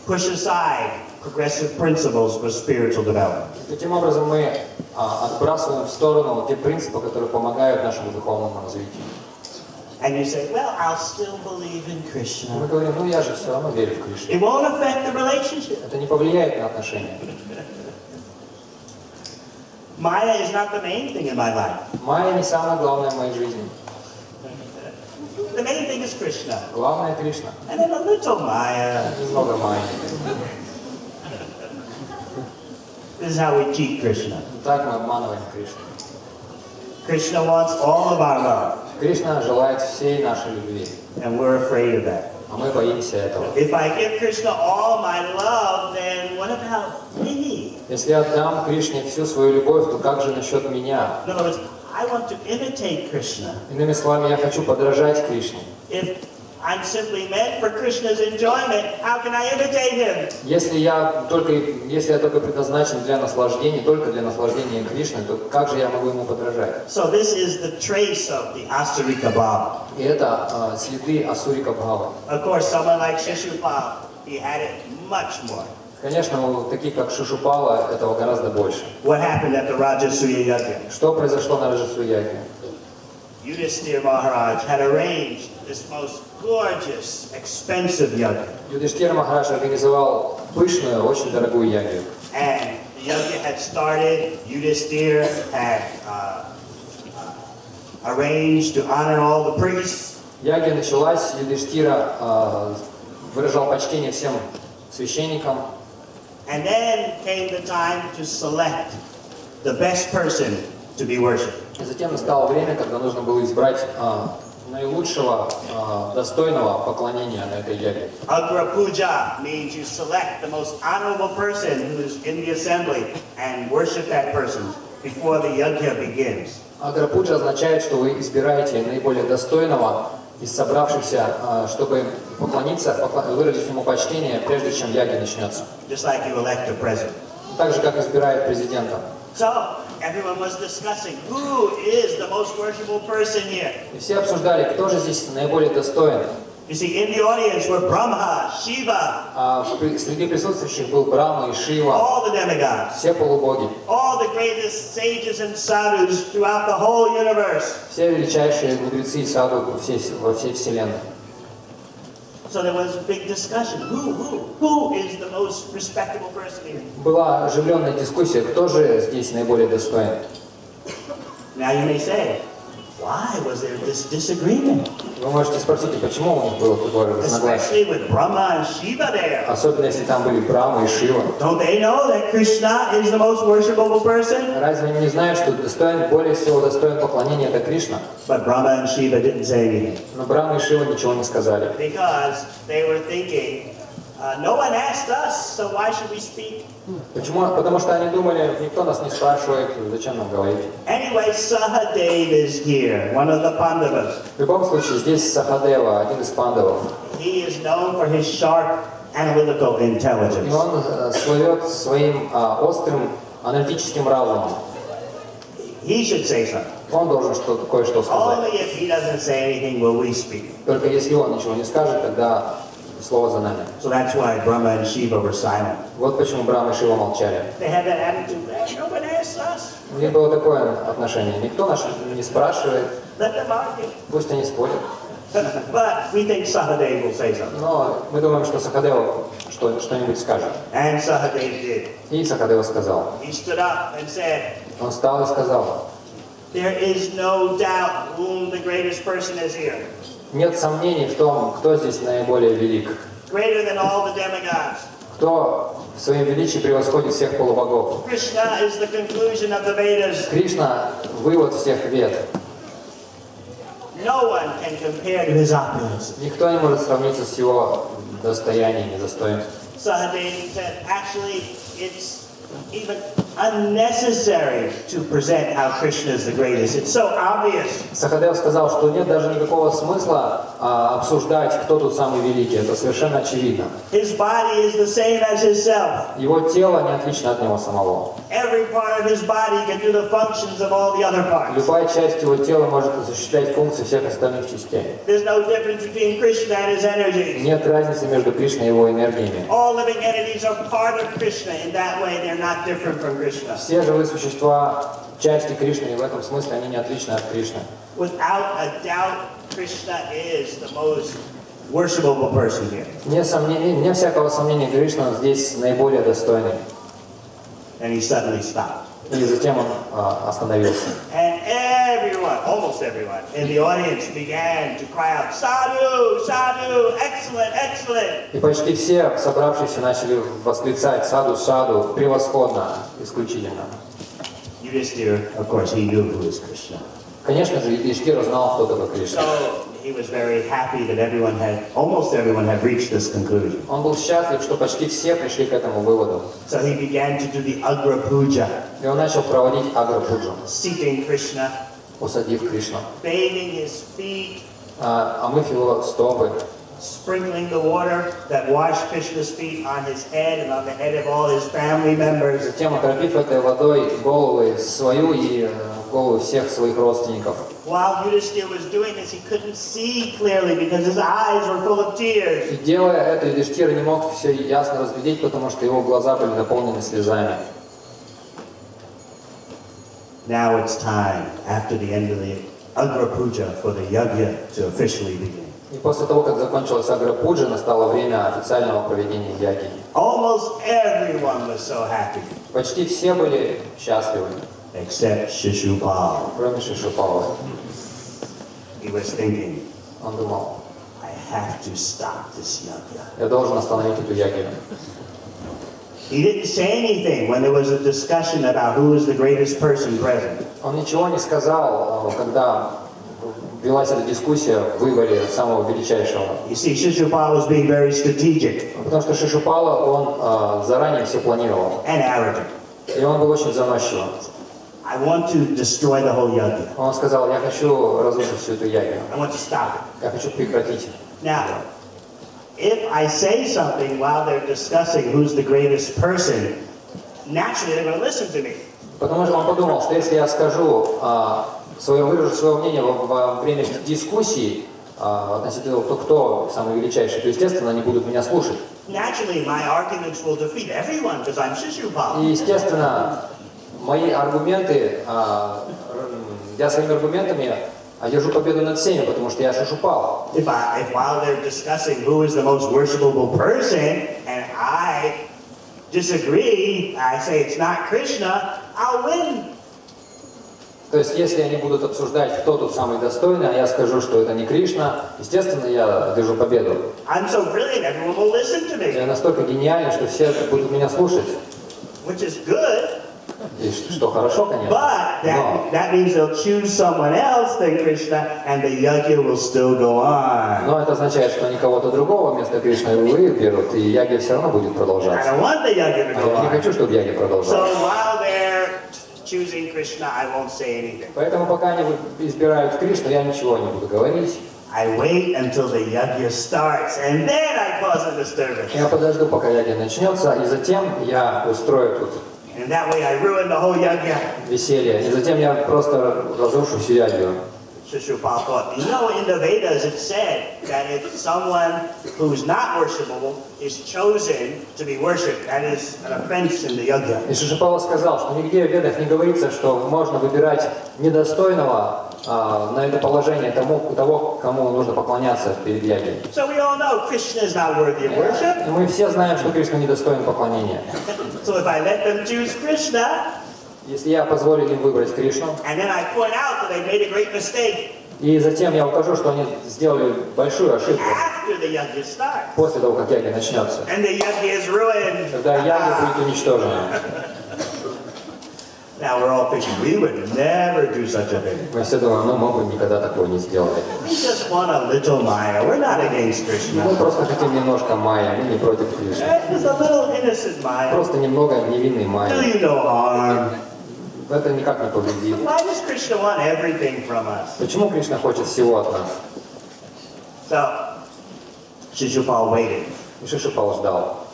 push aside progressive principles for spiritual development. Таким образом, мы отбрасываем в сторону те принципы, которые помогают нашему духовному развитию. And you say, well, I'll still believe in Krishna. Мы говорим, ну я же все равно верю в Кришну. It won't affect the relationship. Это не повлияет на отношения. Maya is not the main thing in my life. Майя не самое главное в моей жизни. The main thing is Krishna. Главное Кришна. And then a little Maya. Немного Майи. This is how we cheat Krishna. Так мы обманываем Кришну. Krishna wants all of our love. Кришна желает всей нашей любви. And we're afraid of that. А мы боимся этого. If I give Krishna all my love, then what about me? Если я отдам Кришне всю свою любовь, то как же насчет меня? In other words, I want to imitate Krishna. Иными словами, я хочу подражать Кришне. If I'm simply meant for Krishna's enjoyment, how can I imitate him? Если я только предназначен для наслаждения, только для наслаждения Кришны, то как же я могу ему подражать? So this is the trace of the Asarika Bhava. И это следы Асурика Бхавы. Of course, someone like Shishupal, he had it much more. Конечно, у таких как Шишупала этого гораздо больше. What happened at the Rajasuya Yajna? Что произошло на Раджасуяге? Yudhishthira Maharaj had arranged this most gorgeous, expensive yajna. Юдхиштхира Махарадж организовал пышную, очень дорогую ягью. And the yajna had started, Yudhishthira had arranged to honor all the priests. Ягья началась, Юдхиштхира выражал почтение всем священникам. And then came the time to select the best person to be worshipped. И затем настало время, когда нужно было избрать наилучшего, достойного поклонения на этой ягье. Agra Puja means you select the most honorable person who is in the assembly and worship that person before the yajna begins. Агра-пуджа означает, что вы избираете наиболее достойного из собравшихся, чтобы поклониться, выразить ему почтение, прежде чем ягья начнется. Just like you elect a president. Так же, как избирают президента. So, everyone was discussing who is the most worshipful person here. И все обсуждали, кто же здесь наиболее достоин. You see, in the audience were Brahma, Shiva, Среди присутствующих был Брахма и Шива, all the demigods, все полубоги, all the greatest sages and sadhus throughout the whole universe. все величайшие мудрецы и саду во всей вселенной. So there was a big discussion. Who is the most respectable person here? Была оживленная дискуссия, кто же здесь наиболее достоин. Now you may say, why was there this disagreement? Вы можете спросить, почему у них было такое разногласие? Especially with Brahma and Shiva there. Особенно если там были Брахма и Шива. Don't they know that Krishna is the most worshipable person? Разве они не знают, что более всего достоин поклонения это Кришна? But Brahma and Shiva didn't say anything. Но Брахма и Шива ничего не сказали. Because they were thinking, no one asked us, so why should we speak? Почему? Потому что они думали, никто нас не спрашивает, зачем нам говорить. Anyway, Sahadev is here, one of the Pandavas. В любом случае, здесь Сахадева, один из пандавов. He is known for his sharp analytical И intelligence. он славит своим острым аналитическим разумом. He should say something. Он должен кое-что сказать. Only if he doesn't say anything will we speak. Только если он ничего не скажет, тогда слово за нами. So that's why Brahma and Shiva were silent. Вот почему Брахма и Шива молчали. They had that attitude, hey, no one asked us. У них было такое отношение. Никто нас не спрашивает, Let them argue. пусть они спорят. But we think Sahadev will say something. Но мы думаем, что Сахадева что-нибудь скажет. And Sahadev did. И Сахадева сказал. He stood up and said, Он встал и сказал: there is no doubt whom the greatest person is here. нет сомнений в том, кто здесь наиболее велик. Greater than all the demigods. Кто в своем величии превосходит всех полубогов. Krishna is the conclusion of the Vedas. Кришна – вывод всех вед. No one can compare to his opulence. Никто не может сравниться с его достоянием и достоинством. Sahadev said, actually, it's even unnecessary to present how Krishna is the greatest. It's so obvious. Сахадев сказал, что нет даже никакого смысла обсуждать, кто тут самый великий. Это совершенно очевидно. His body is the same as his self. Его тело не отлично от него самого. Every part of his body can do the functions of all the other parts. Любая часть его тела может осуществлять функции всех остальных частей. There's no difference between Krishna and his energies. Нет разницы между Кришной и его энергиями. All living entities are part of Krishna. In that way, they're not different from Krishna. Все живые существа части Кришны, и в этом смысле они не отличны от Кришны. Without a doubt, Krishna is the most worshipable person here. Вне всякого сомнения, Кришна здесь наиболее достойный. And he suddenly stopped. И затем он остановился. And everyone, almost everyone, in the audience began to cry out, Sadhu, Sadhu, excellent, excellent. И почти все собравшиеся начали восклицать: саду, саду, превосходно, исключительно. Yudhishthira, of course, he knew who was Krishna. Конечно же, Юдхиштхира знал, кто такой Кришна. So he was very happy that almost everyone had reached this conclusion. Он был счастлив, что почти все пришли к этому выводу. So he began to do the Agra Puja, И он начал проводить агра-пуджу, seating Krishna, усадив Кришну, bathing his feet, омыв его стопы, sprinkling the water that washed Krishna's feet on his head and on the head of all his family members. затем окропив этой водой головы свою и голову всех своих родственников. While Yudhishthira was doing this, he couldn't see clearly because his eyes were full of tears. И делая это, Юдхиштира не мог все ясно разглядеть, потому что его глаза были наполнены слезами. Now it's time, after the end of the Agra Puja, for the yajna to officially begin. И после того, как закончилась Агра-пуджа, настало время официального проведения яги. Almost everyone was so happy, Почти все были счастливы, except Shishupal. кроме Шишупала. He was thinking, Он думал, I have to stop this yajna. я должен остановить эту ягью. He didn't say anything when there was a discussion about who was the greatest person present. Он ничего не сказал, когда велась эта дискуссия в выборе самого величайшего. You see, Shishupal was being very strategic Потому что Шишупала, он заранее все планировал. and arrogant. И он был очень заносчивым. I want to destroy the whole yajna. Он сказал, я хочу разрушить всю эту ягью. I want to stop it. Я хочу прекратить. Now, if I say something while they're discussing who's the greatest person, naturally they're going to listen to me. Потому что он подумал, что если я скажу, выражу свое мнение во время дискуссии относительно того, кто самый величайший, то, естественно, они будут меня слушать. Naturally, my arguments will defeat everyone because I'm Shishupal. И, естественно, мои аргументы, я своими аргументами одержу победу над всеми, потому что я Шишупал. If while they're discussing who is the most worshipable person, and I disagree, I say it's not Krishna, I'll win. То есть, если они будут обсуждать, кто тут самый достойный, а я скажу, что это не Кришна, естественно, я одержу победу. I'm so brilliant, everyone will listen to me, Я настолько гениален, что все будут меня слушать. which is good, И что хорошо, конечно. but Но that means they'll choose someone else than Krishna, and the yajna will still go on. это означает, что они кого-то другого вместо Кришны выберут, и яги все равно будет I продолжаться. don't want the yajna to А go я не on. хочу, чтобы яги So продолжались. while they're choosing Krishna, I won't say anything. Поэтому пока они избирают Кришну, я ничего не буду говорить. I wait until the yajna starts, and then I cause a disturbance. Я подожду, пока яги начнется, и затем я устрою тут And that way I ruin the whole yajna. веселье. И затем я просто разрушу всю ягью. Shishupal thought, in the Vedas it said that if someone who's not worshipable is chosen to be worshipped, that is an offense in the yajna. И Шишупала сказал, что нигде в Ведах не говорится, что можно выбирать недостойного на это положение того, кому нужно поклоняться перед ягой. So we all know Krishna is not worthy of worship. И мы все знаем, что Кришна недостоин поклонения. So if I let them choose Krishna, Если я позволю им выбрать Кришну, and then I point out that they made a great mistake и затем я укажу, что они сделали большую ошибку after the yajna starts, после того, как яги начнется, and the yajna is ruined, тогда яги будет уничтожена. now we're all thinking we would never do such a thing. Мы все думаем, мы бы никогда такого не сделали. We just want a little Maya. We're not against Krishna. Мы просто хотим немножко майя, мы не против Кришны. Just a little innocent Maya. Просто немного невинный Do майя. you no harm? Это никак не повредит. Why does Krishna want everything from us? Почему Кришна хочет всего от нас? So, Shishupal waited. И Шишупал ждал.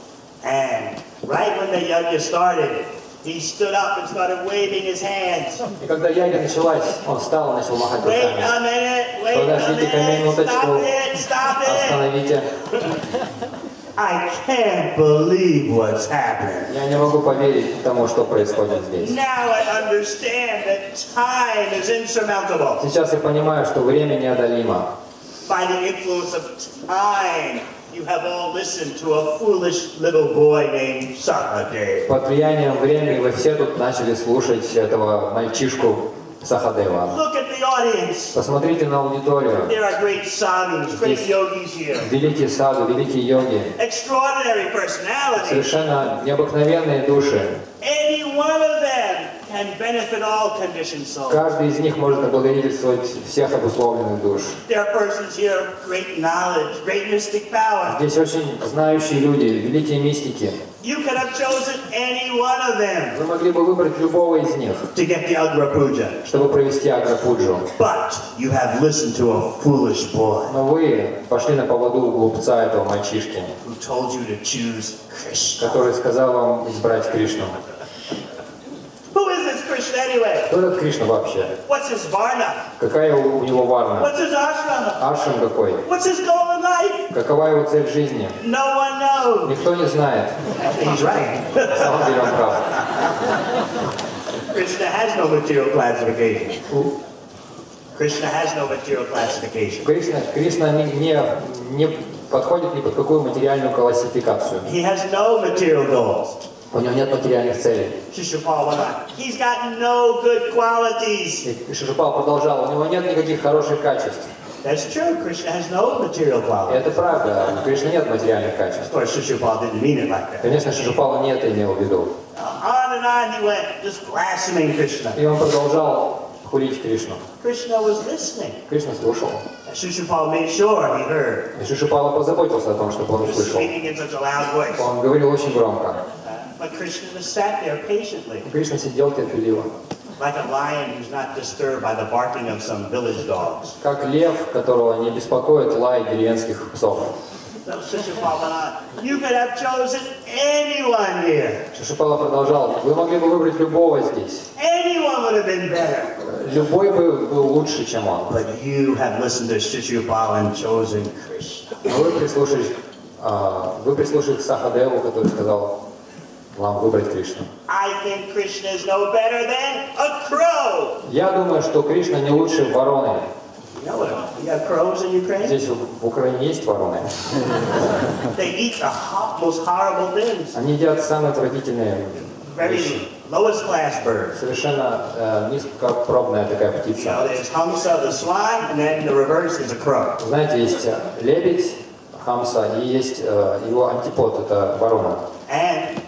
And right when the yajna started, he stood up and started waving his hands. И когда яга началась, он встал и начал махать Wait руками. a minute, wait a Подождите-ка minute, минуточку. stop it. Остановите. I can't believe what's happening. Я не могу поверить тому, что происходит здесь. Now I understand that time is insurmountable. Сейчас я понимаю, что время неодолимо. By the influence of time, you have all listened to a foolish little boy named Sakadeva. Под влиянием времени вы все тут начали слушать этого мальчишку Сахадева. Look at the audience. Посмотрите на аудиторию. There are great sadhus, great yogis here. Великие саду, великие йоги. Extraordinary personalities. Совершенно необыкновенные души. Any one of them and benefit all conditioned souls. Каждый из них может облагодетельствовать всех обусловленных душ. There are persons here of great knowledge, great mystic power. Здесь очень знающие люди, великие мистики. You could have chosen any one of them Вы могли бы выбрать любого из них, to get the Agra Puja. чтобы провести Агра-пуджу. But you have listened to a foolish boy Но вы пошли на поводу глупца этого мальчишки, who told you to choose Krishna. который сказал вам избрать Кришну. Who is this Krishna anyway? Кто этот Кришна вообще? What's his varna? Какая у него варна? What's his ashrama? Ашрам какой? What's his goal in life? Какова его цель жизни? No one knows. Никто не знает. He's right. На самом деле он прав. Krishna has no material classification. Krishna has no material classification. Кришна не подходит ни под какую материальную классификацию. He has no material goals. У него нет материальных целей. Shishupal went on. He's got no good qualities. И Шишупал продолжал, у него нет никаких хороших качеств. That's true. Krishna has no material И qualities. это правда, у Кришны нет материальных Of качеств. course, Shishupal didn't mean it like that. Конечно, Шишупал не это имел в виду. On and on he went, just blaspheming Krishna. И он продолжал хулить Кришну. Krishna was listening. Кришна слушал. Shishupal made sure he heard. И Шишупала позаботился о том, чтобы он He was услышал. speaking in such a loud voice. Он говорил очень громко. But Krishna just sat there patiently, Кришна сидел терпеливо. like a lion who's not disturbed by the barking of some village dogs. Как лев, которого не беспокоит лай деревенских псов. So Shishupal went on. You could have chosen anyone here. Шишупала продолжал. Вы могли бы выбрать любого здесь. Anyone would have been better. Любой бы был лучше, чем он. But you have listened to Shishupal and chosen Krishna. Но вы прислушались к Сахадеву, который сказал вам выбрать Кришну. I think Krishna is no better than a crow. Я думаю, что Кришна не лучше вороны. You know what? You have crows in Ukraine? Здесь в Украине есть вороны. They eat the most horrible things. Они едят самые отвратительные вещи. Very lowest class birds. Совершенно низкопробная такая You птица. know, there's Hamsa, the swan, and then the reverse is a crow. Знаете, есть лебедь, хамса, и есть его антипод, это ворона. And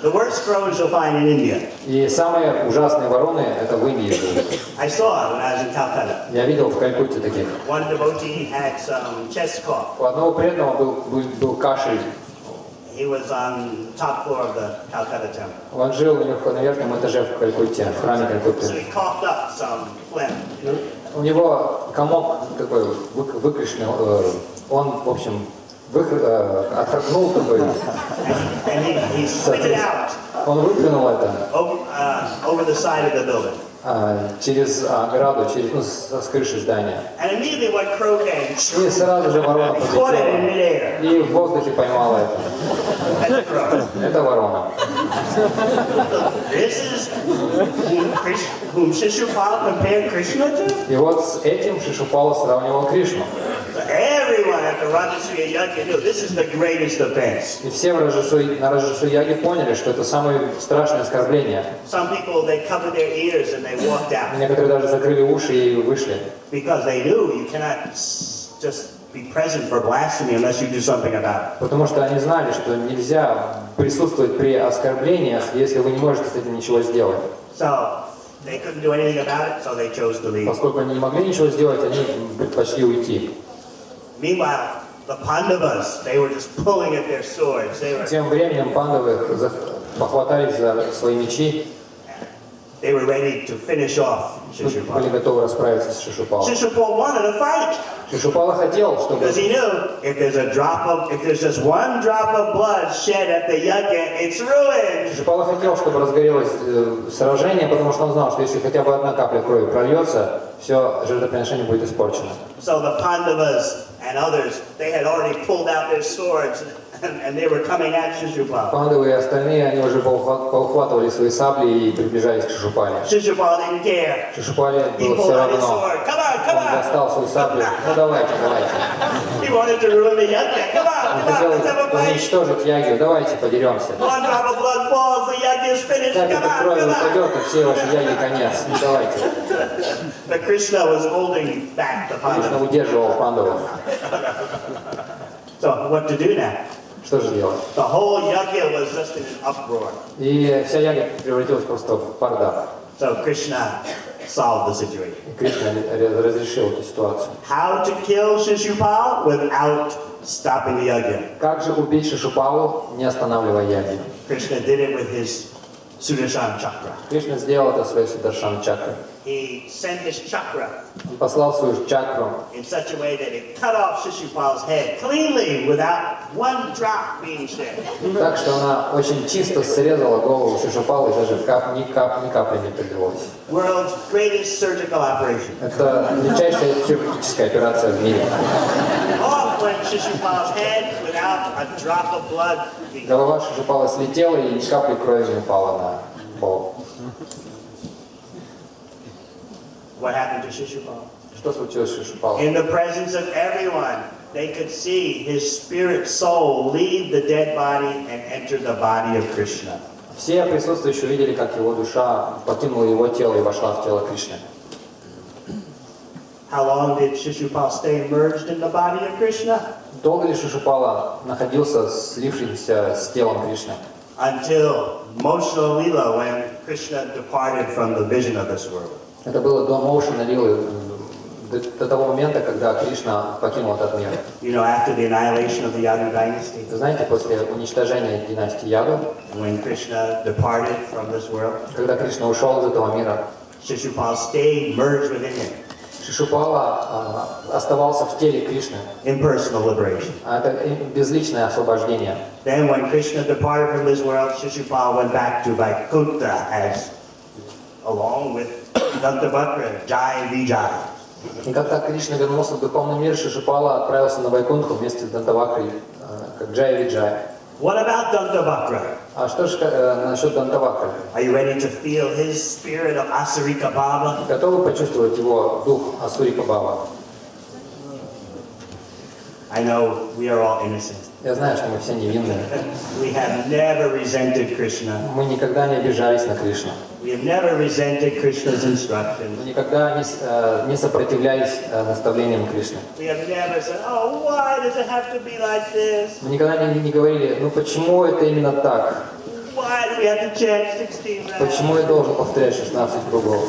the worst crows you'll find in India. И самые ужасные вороны это в Индии живут. I saw it when I was in Calcutta. Я видел в Калькутте таких. One devotee had some chest cough. У одного преданного был кашель. He was on the top floor of the Calcutta temple. Он жил на верхнем этаже в Калькутте, в храме So Калькутты. he coughed up some phlegm. У него комок такой выкришнил, он, в общем, отхаркнул такой, And he spit it out он выплюнул это over the side of the building. через ограду, с крыши здания. And immediately one crow came. И сразу же ворона He caught it in подлетела midair. и в воздухе поймала это. That's a crow. Это ворона. This is whom Shishupal compared Krishna to? И вот с этим Шишупала сравнивал Кришну. So everyone at the Rajasuya Yajna knew this is the greatest offense. И все на Раджасуяге поняли, что это самое страшное оскорбление. Some people, they covered their ears and they walked out Некоторые даже закрыли уши и вышли. because they knew you cannot just be present for blasphemy unless you do something about it. Потому что они знали, что нельзя присутствовать при оскорблениях, если вы не можете с этим ничего сделать. So they couldn't do anything about it, so they chose to leave. Поскольку они не могли ничего сделать, они предпочли уйти. Meanwhile, the Pandavas, they were just pulling at their swords. Тем временем пандавы похватались за свои мечи, They were ready to finish off были Shishupal. готовы расправиться с Шишупалом. Shishupal wanted a fight Шишупала хотел, чтобы... because he knew if there's just one drop of blood shed at the yajna, it's ruined. Шишупала хотел, чтобы разгорелось сражение, потому что он знал, что если хотя бы одна капля крови прольется, все жертвоприношение будет испорчено. So the Pandavas and others, they had already pulled out their swords and they were coming at Shishupal. Пандавы и остальные, они уже поухватывали свои сабли и приближались к Шишупале. Shishupal didn't care. Шишупале He было pulled все out his равно. sword. Come Он on. достал свою саблю. Ну давайте. He wanted to ruin the yajna. Он Come on, let's have a хотел fight. уничтожить ягью. Давайте подеремся. One drop of blood falls, the yajna is finished. Капелька крови Come упадет, и все ваши яги конец. Ну давайте. on. But Krishna was holding back the Кришна Pandavas. удерживал пандавов. So what to do now? Что же делать? The whole yajna was just in an uproar. И вся яга превратилась просто в бардак. So Krishna solved the situation. И Кришна разрешил эту ситуацию. How to kill Shishupal without stopping the yajna? Как же убить Шишупалу, не останавливая яги? Krishna did it with his Sudarshan chakra. Кришна сделал это своей Сударшан чакрой. He sent his chakra Он послал свою чакру in such a way that it cut off Shishupal's head cleanly without one drop being shed. так, что она очень чисто срезала голову Шишупалы, даже ни капли не прилилось. World's greatest surgical operation. Это величайшая хирургическая операция в мире. Off went Shishupal's head without a drop of blood being shed. Голова Шишупалы слетела и ни капли крови не упала на пол. What happened to Shishupal? Что случилось с Шишупалой? In the presence of everyone, they could see his spirit soul leave the dead body and enter the body of Krishna. Все присутствующие увидели, как его душа покинула его тело и вошла в тело Кришны. How long did Shishupal stay merged in the body of Krishna? Долго ли Шишупала находился, слившийся с телом Кришны? Until Moshna Lila, when Krishna departed from the vision of this world. Это было до Моушена Лилы, до того момента, когда Кришна покинул этот мир. You know, after the annihilation of the Yadu dynasty, Вы знаете, после уничтожения династии Яду, when Krishna departed from this world, когда Кришна ушел из этого мира, Shishupal stayed merged within him Шишупала оставался в теле Кришны. in personal liberation. А это безличное освобождение. Then when Krishna departed from this world, Shishupal went back to Vaikuntha as along with Dantavakra, Jai Vijay. И когда Кришна вернулся в духовный мир, Шишупала отправился на Вайкунтху вместе с Дантавакрой, как Джай Виджай. What about Dantavakra? А что же насчет Дантавакры? Are you ready to feel his spirit of Asarika Baba? Готовы почувствовать его дух Асурика Баба? I know we are all innocent. Я знаю, что мы все невинные. We have never resented Krishna. Мы никогда не обижались на Кришну. We have never resented Krishna's Мы instructions. никогда не сопротивлялись наставлениям Кришны. We have never said, oh, why does it have to be like this? Мы никогда не говорили, ну почему это именно так? Why do we have to chant 16 Почему rounds? я должен повторять 16 кругов?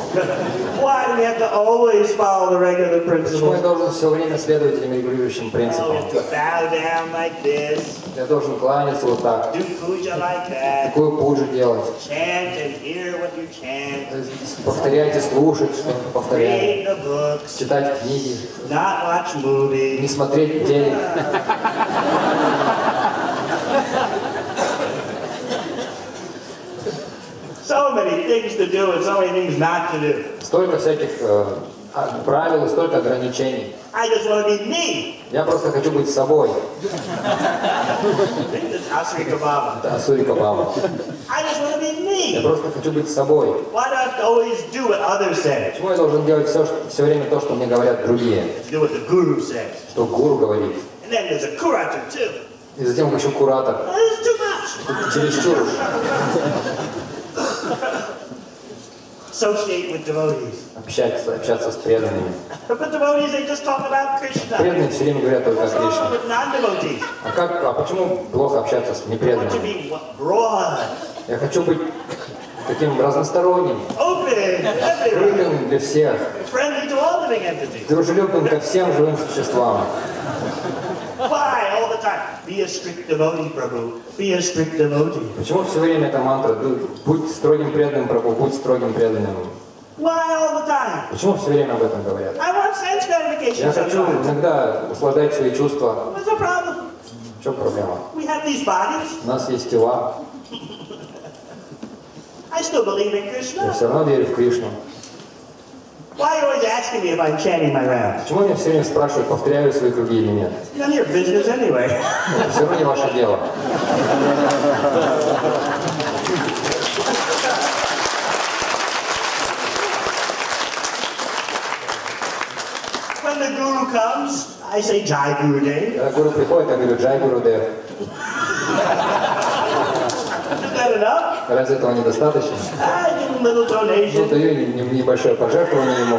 Why do we have to always follow the regular Почему я principles? должен все время следовать этим регулирующим Oh, we принципам? have to bow down like this, Я должен кланяться вот так, do puja like that, такую пуджу делать, chant and hear what you chant, повторять и слушать, что повторяю, read the books, читать книги, not watch не movies. смотреть телек. So many things to do and so many things not to do. Столько всяких правил и столько ограничений. I just want to be me. Я просто хочу быть собой. This is Asrika Baba. Это Асурика Баба. I just want to be Я me. просто хочу быть собой. Why do I have to always do what others say? Почему я должен делать все время то, что мне говорят другие? Do what the guru says. Что гуру говорит. And then there's a curator too. И затем еще куратор. This is too much. Это чересчур уж. Associate with devotees. Общаться с преданными. But devotees, they just talk about Krishna. Преданные все время говорят только о What's wrong Кришне. with non-devotees? А почему плохо общаться с I want to непреданными? be broad, Я хочу быть таким разносторонним, open, everywhere, открытым для всех, friendly to all living entities. дружелюбным ко всем живым существам. Why all the time? Be a strict devotee, Prabhu. Be a strict devotee. Почему все время эта мантра «Будь строгим преданным, Прабху, будь строгим преданным»? Why all the time? Почему все время об этом говорят? I want sense gratification Я хочу sometimes. иногда услаждать свои чувства. What's the problem? В чем проблема? We have these bodies. У нас есть тела, I still believe in я Krishna. все равно верю в Кришну. Why are you always asking me if I'm chanting my rounds? Почему меня все время спрашивают, повторяю ли свои круги или нет? None of your business anyway. Это все равно не ваше дело. When the guru comes, I say Jai Gurudev. Когда гуру приходит, я говорю «Джай Гурудев». Is that enough? Разве этого недостаточно? I give him a little Ну, donation. даю небольшое пожертвование ему.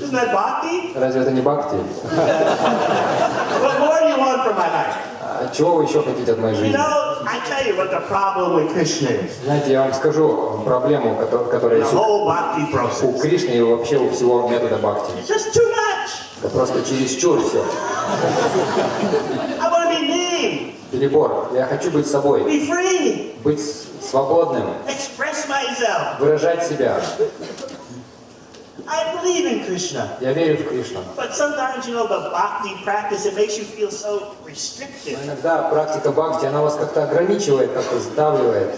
Isn't that bhakti? Разве это не бхакти? What more do you want from my life? чего вы еще хотите от моей You жизни? know, I tell you what the problem with Krishna is. Знаете, я вам скажу проблему, которая The есть whole bhakti у process. Кришны и вообще у всего метода бхакти. It's just too much. Это просто чересчур все. I want to be me, Перебор. Я хочу быть собой, be free, быть свободным, express myself. выражать себя. I believe in Krishna. Я верю в Кришну. But sometimes, you know, the bhakti practice, it makes you feel so restricted. Но иногда практика бхакти, она вас как-то ограничивает, как-то сдавливает.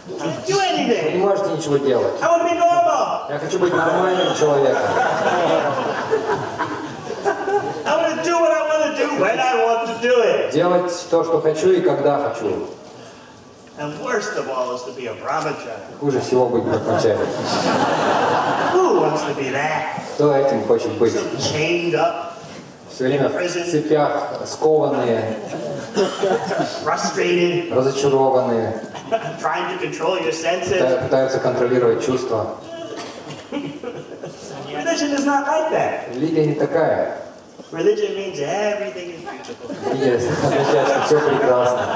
You can't do Вы не anything. можете ничего делать. I want to be normal. Я хочу быть нормальным человеком. I want to do what I want to do when I want to do it. Делать то, что хочу и когда хочу. And worst of all is to be a brahmachari. Хуже всего быть брахмачари. Who wants to be that? Кто этим хочет быть? So chained up, Все время в цепях, скованные, frustrated, разочарованные, trying to control your senses. пытаются контролировать чувства. Religion is not like that. Религия не такая. Religion means everything is beautiful. Религия означает, что все прекрасно.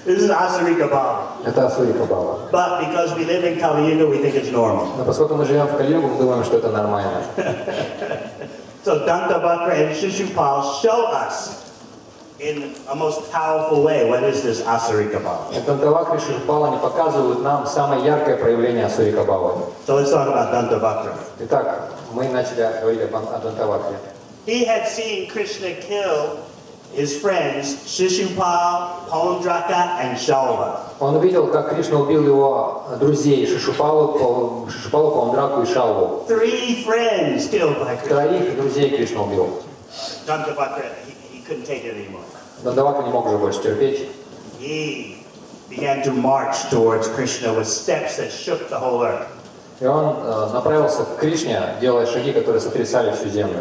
This is Asarika Bhava. Это Асурика Бхава. But because we live in Kali Yuga, we think it's normal. Но поскольку мы живем в Кали-югу, мы думаем, что это нормально. So Dantavakra and Shishupal show us in a most powerful way what is this Asarika Bhava. Дантавакра и Шишупала не показывают нам самое яркое проявление Асурика Бхавы. So let's talk about Dantavakra. Итак, мы начали говорить о Дантавакре. He had seen Krishna kill his friends Shishupal, Paundraka, and Shalva. Он увидел, как Кришна убил его друзей Шишупалу, Паундраку и Шалву. 3 friends killed by Krishna. Троих друзей Кришна убил. Dantavakra, he couldn't take it anymore. Дантавакра не мог уже больше терпеть. He began to march towards Krishna with steps that shook the whole earth. И он направился к Кришне, делая шаги, которые сотрясали всю землю.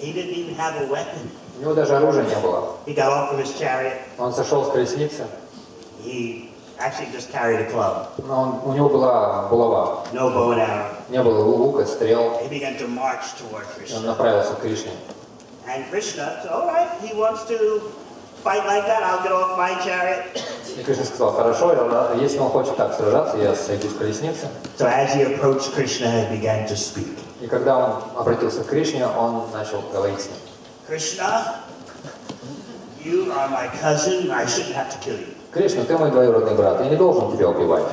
He didn't even have a weapon. У него даже оружия не было. He got off of his chariot. Он сошел с колесницы, He actually just carried a club. но у него была булава. No bow and arrow. Не было лука, стрел. He began to march toward И он Krishna. направился к Кришне. And Krishna said, all right, he wants to fight like that, I'll get off my chariot. И Кришна сказал, хорошо, если он хочет так сражаться, я сойду с колесницы. So as he approached Krishna, he began to speak. И когда он обратился к Кришне, он начал говорить с ним. Krishna, you are my cousin, I shouldn't have to kill you. Кришна, ты мой двоюродный брат, я не должен тебя убивать.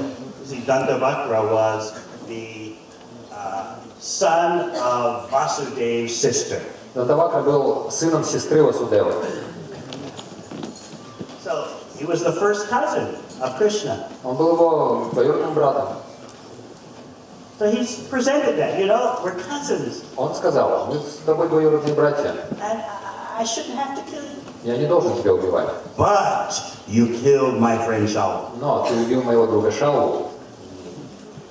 See, Dantavakra was the son of Vasudev's sister. Дантавакра был сыном сестры Васудевы. So he was the first cousin of Krishna. Он был его двоюродным братом. So he's presented that, you know, we're cousins. Он сказал, мы с тобой двоюродные братья, And I shouldn't have to kill you. я не должен тебя убивать. But you killed my friend Shaul. Но ты убил моего друга Шалву,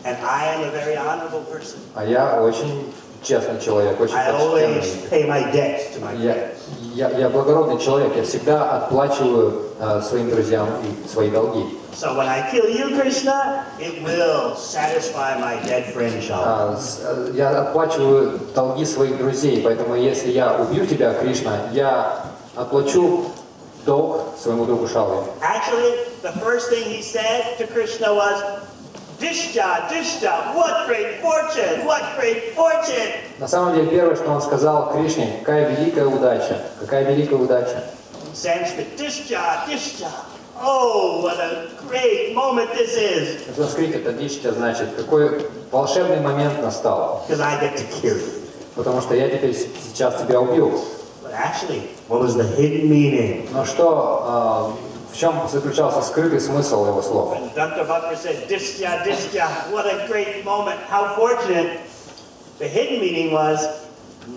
And I am a very honorable person. а я очень честный человек, очень I always почтенный. pay my debts to my friends. Я благородный человек, я всегда отплачиваю своим друзьям и свои долги. So when I kill you, Krishna, it will satisfy my dead friend Shaul. Я отплачиваю долги своих друзей, поэтому если я убью тебя, Кришна, я отплачу долг своему другу Шалве. Actually, the first thing he said to Krishna was, Dishja, Dishja, what great fortune, what great fortune. На самом деле, первое, что он сказал Кришне, какая великая удача, какая великая удача. In Sanskrit, Dishja, Dishja. Oh, what a great moment this is. На санскрите это дичтя значит, какой волшебный момент настал, Because I get to kill you. потому что я теперь сейчас тебя убью. But actually, what was the hidden meaning? Но что, в чем заключался скрытый смысл его слов? When Dantavakra said, Dishya, Dishya, what a great moment, how fortunate. The hidden meaning was,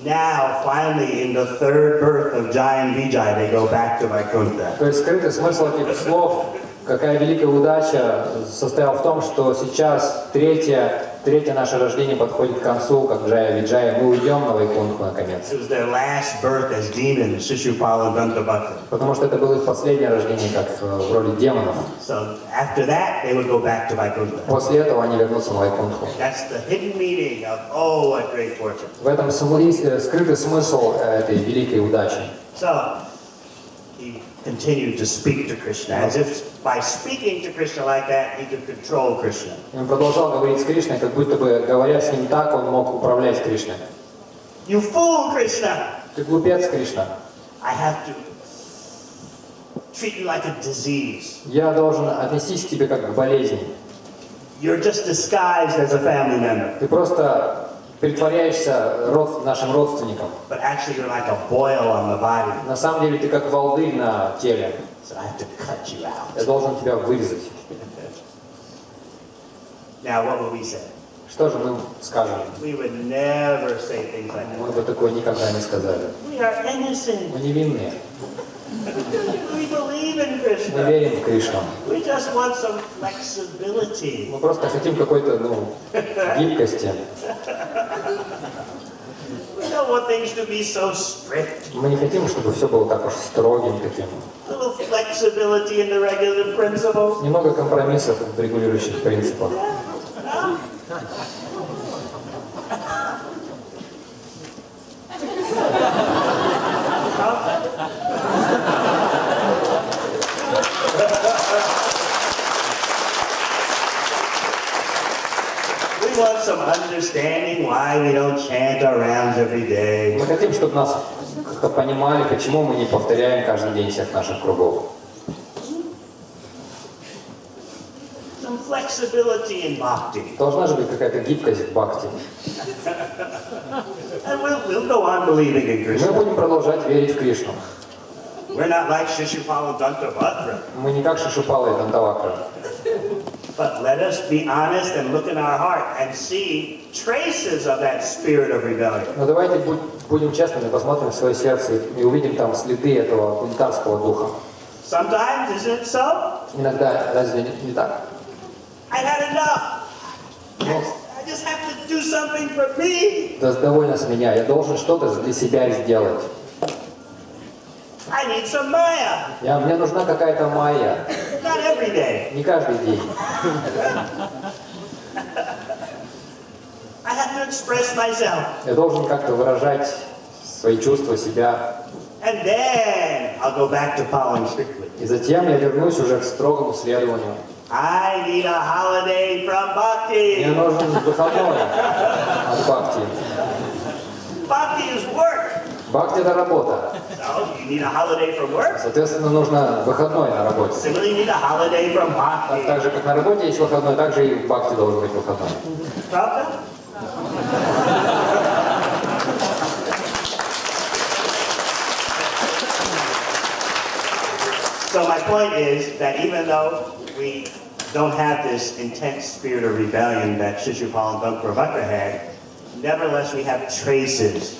now, finally, in the 3rd birth of Jai and Vijay, they go back to Vaikuntha. То есть скрытый смысл этих слов, какая великая удача, состоял в том, что сейчас третье наше рождение подходит к концу, как Джая Виджая, мы уйдем на Вайкунтху наконец. It was their last birth as demons, Shishupal and Dantavakra. Потому что это было их последнее рождение, как в роли демонов. So after that, they would go back to Vaikuntha. После этого они вернутся на Вайкунтху. That's the hidden meaning of, oh, what great fortune. В этом скрытый смысл этой великой удачи. So he continued to speak to Krishna, as if by speaking to Krishna like that, he could control Krishna. И он продолжал говорить с Кришной, как будто бы, говоря с ним так, он мог управлять Кришной. You fool, Krishna! Ты глупец, Кришна. I have to treat you like a disease. Я должен отнестись к тебе как к болезни. You're just disguised as a family member. Ты просто притворяешься нашим родственником. But actually you're like a boil on the body. На самом деле ты как волдырь на теле. So I have to cut you out. Я должен тебя вырезать. Now what would we say? Что же мы скажем? We would never say things like Мы that. бы такое никогда не сказали. We are innocent. Мы невинные. We believe in Мы Krishna. верим в Кришну. We just want some flexibility. Мы просто хотим какой-то, гибкости. We don't want things to be so strict. Мы не хотим, чтобы все было так уж строгим таким. A little flexibility in the regulative principles. Немного компромиссов в регулирующих принципах. No? We want some understanding why we don't chant our rounds every day. Мы хотим, чтобы нас как-то понимали, почему мы не повторяем каждый день всех наших кругов. Some flexibility in bhakti. Должна же быть какая-то гибкость в бхакти. And we'll go on believing in Мы Krishna. будем продолжать верить в Кришну. We're not like Shishupala Dantavakra. Мы не как Шишупала и Дантавакра. But let us be honest and look in our heart and see traces of that spirit of rebellion. Но давайте будем честными, посмотрим в свое сердце и увидим там следы этого бунтарского духа. Sometimes, isn't it so? Иногда разве не так? I had enough. I just have to do something for me. Да довольно с меня, я должен что-то для себя сделать. I need some Maya. Мне нужна какая-то майя, Not every day. не каждый день. I have to express myself. Я должен как-то выражать свои чувства, себя. And then I'll go back to following strictly. И затем я вернусь уже к строгому следованию. I need a holiday from Мне Bhakti. нужен выходной от бхакти. Bhakti is work. Бхакти — это работа. So you need a holiday from work. Соответственно, нужно выходной на работе. Similarly, you need a holiday from Bhakti. Так же, как на работе есть выходной, так же и в бхакти должен быть выходной. Pravda? So my point is that even though we don't have this intense spirit of rebellion that Shishupal and Dantavakra had, nevertheless we have traces.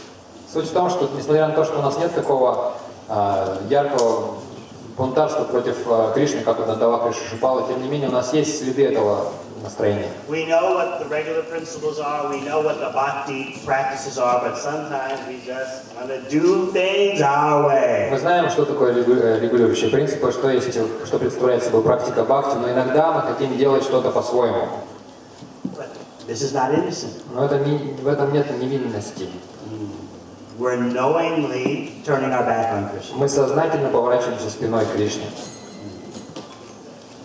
Суть в том, что несмотря на то, что у нас нет такого яркого бунтарства против Кришны, как у Дантавакры и Шишупалы, тем не менее у нас есть следы этого настроения. We know what the regular principles are, we know what the bhakti practices are, but sometimes we just want to do things our way. Мы знаем, что такое регулирующие принципы, что представляет собой практика бхакти, но иногда мы хотим делать что-то по-своему. But this is not innocent. Но в этом нет невинности. We're knowingly turning our back on Krishna. Мы сознательно поворачиваемся спиной к Кришне.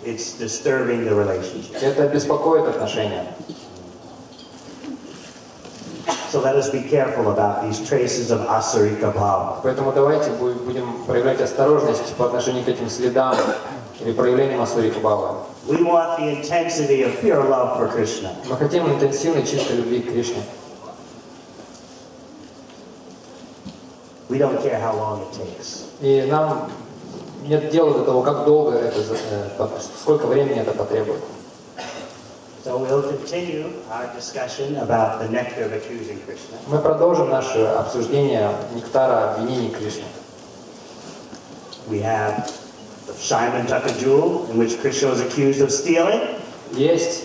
It's disturbing the relationship. Это беспокоит отношения. So let us be careful about these traces of asarika bhava. Поэтому давайте будем проявлять осторожность по отношению к этим следам или проявлениям асурика бхавы. We want the intensity of pure love for Krishna. Мы хотим интенсивной чистой любви к Кришне. We don't care how long it takes. И нам нет дела до того, как долго это, сколько времени это потребует. So we'll continue our discussion about the nectar of accusing Krishna. Мы продолжим наше обсуждение нектара обвинений Кришны. We have the Shaiman Jewel, in which Krishna was accused of stealing. Есть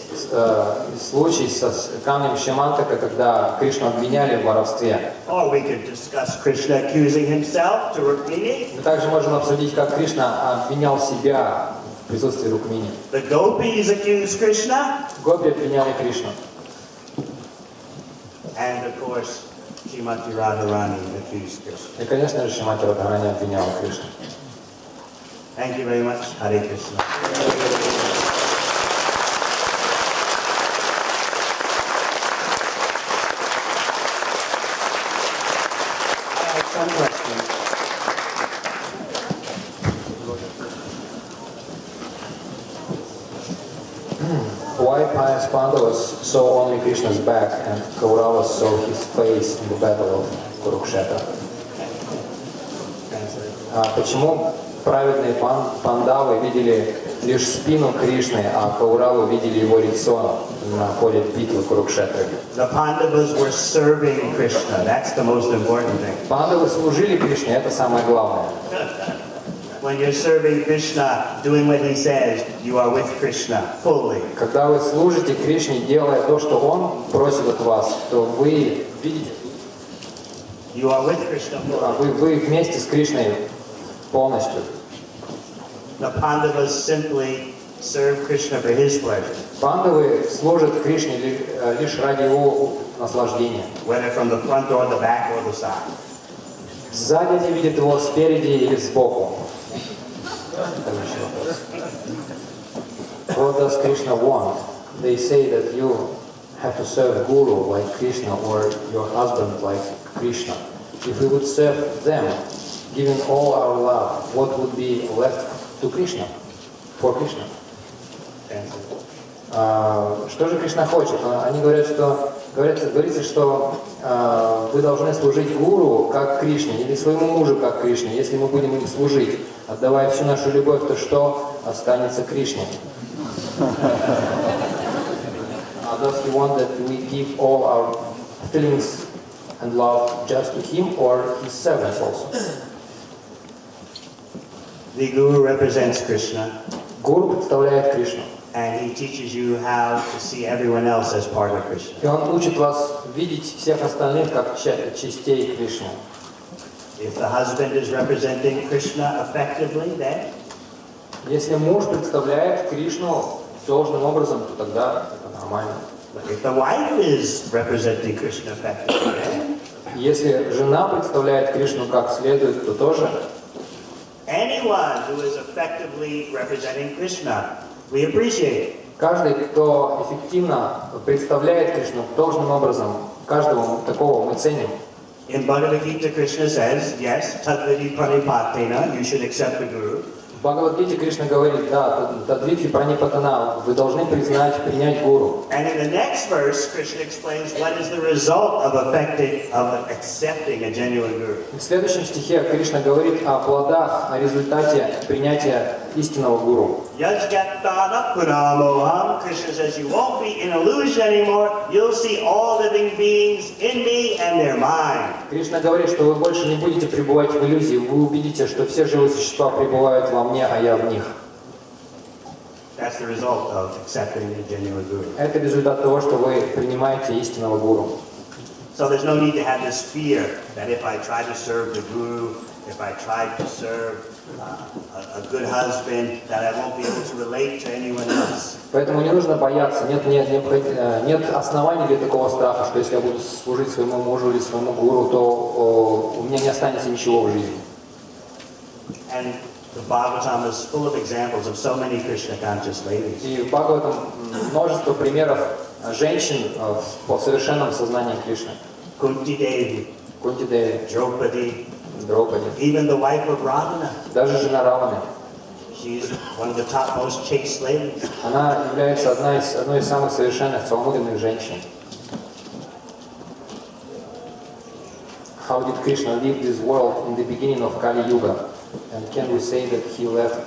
случай с камнем Шимантака, когда Кришну обвиняли в воровстве. Or we could discuss Krishna accusing himself to Rukmini. Мы также можем обсудить, как Кришна обвинял себя в присутствии Рукмини. The gopis accused Krishna. Гопи обвиняли Кришну. And of course, Srimati Radharani accused Krishna. И, конечно же, Шримати Радхарани обвиняла Кришну. Thank you very much. Hare Krishna. I have some questions. Why pious Pandavas saw only Krishna's back and Kauravas saw his face in the battle of Kurukshetra? Почему праведные пандавы видели лишь спину Кришны, а Кауравы видели его лицо на поле битвы Курукшетры? The Pandavas were serving Krishna. That's the most important thing. Пандавы служили Кришне, это самое главное. When you're serving Krishna, doing what he says, you are with Krishna fully. Когда вы служите Кришне, делая то, что Он просит от вас, то вы видите, You are with Krishna fully. вы вместе с Кришной полностью. The Pandavas simply serve Krishna for his pleasure, Пандавы служат Кришне лишь ради его наслаждения. whether from the front or the back or the side. Сзади они видят его, спереди или сбоку. What does Krishna want? They say that you have to serve Guru like Krishna or your husband like Krishna. If we would serve them, giving all our love, what would be left to Krishna? For Krishna? Что же Кришна хочет? Они говорят, что говорится, что вы должны служить гуру как Кришне или своему мужу как Кришне. Если мы будем им служить, отдавая всю нашу любовь, то что останется Кришне? Does he want that we give all our feelings and love just to him or his servants also? The Guru represents Krishna, Гуру представляет Кришну. and he teaches you how to see everyone else as part of Krishna. И он учит вас видеть всех остальных как частей Кришны. If the husband is representing Krishna effectively, then Если муж представляет Кришну должным образом, то тогда это нормально. but if the wife is representing Krishna effectively, then Если жена представляет Кришну как следует, то тоже. anyone who is effectively representing Krishna, we appreciate it. Каждый, кто эффективно представляет Кришну должным образом, каждого такого мы ценим. In Bhagavad Gita, Krishna says, yes, tadvidi pranipatena, you should accept the Guru. В Бхагавад-гите Кришна говорит, да, тадвидхи пранипатана, вы должны принять гуру. And in the next verse, Krishna explains what is the result of accepting a genuine Guru. В следующем стихе Кришна говорит о плодах, о результате принятия истинного гуру. Yajgatana punamoham, Krishna says you won't be in illusion anymore, you'll see all living beings in me and they're mine. Кришна говорит, что вы больше не будете пребывать в иллюзии, вы увидите, что все живые существа пребывают во мне, а я в них. That's the result of accepting a genuine Guru. Это результат того, что вы принимаете истинного гуру. So there's no need to have this fear that if I try to serve the Guru, if I try to serve a good husband, that I won't be able to relate to anyone else. Поэтому не нужно бояться, нет оснований для такого страха, что если я буду служить своему мужу или своему гуру, то у меня не останется ничего в жизни. And the Bhagavatam is full of examples of so many Krishna-conscious ladies. И в Бхагаватам множество примеров женщин по совершенном сознании Кришны. Kunti Devi, Кунти Деви, Draupadi, Драупади, even the wife of Ravana. даже жена Раваны. She's one of the top most chaste ladies. Она является одной из самых совершенных, целомудренных женщин. How did Krishna leave this world in the beginning of Kali Yuga? And can we say that he left?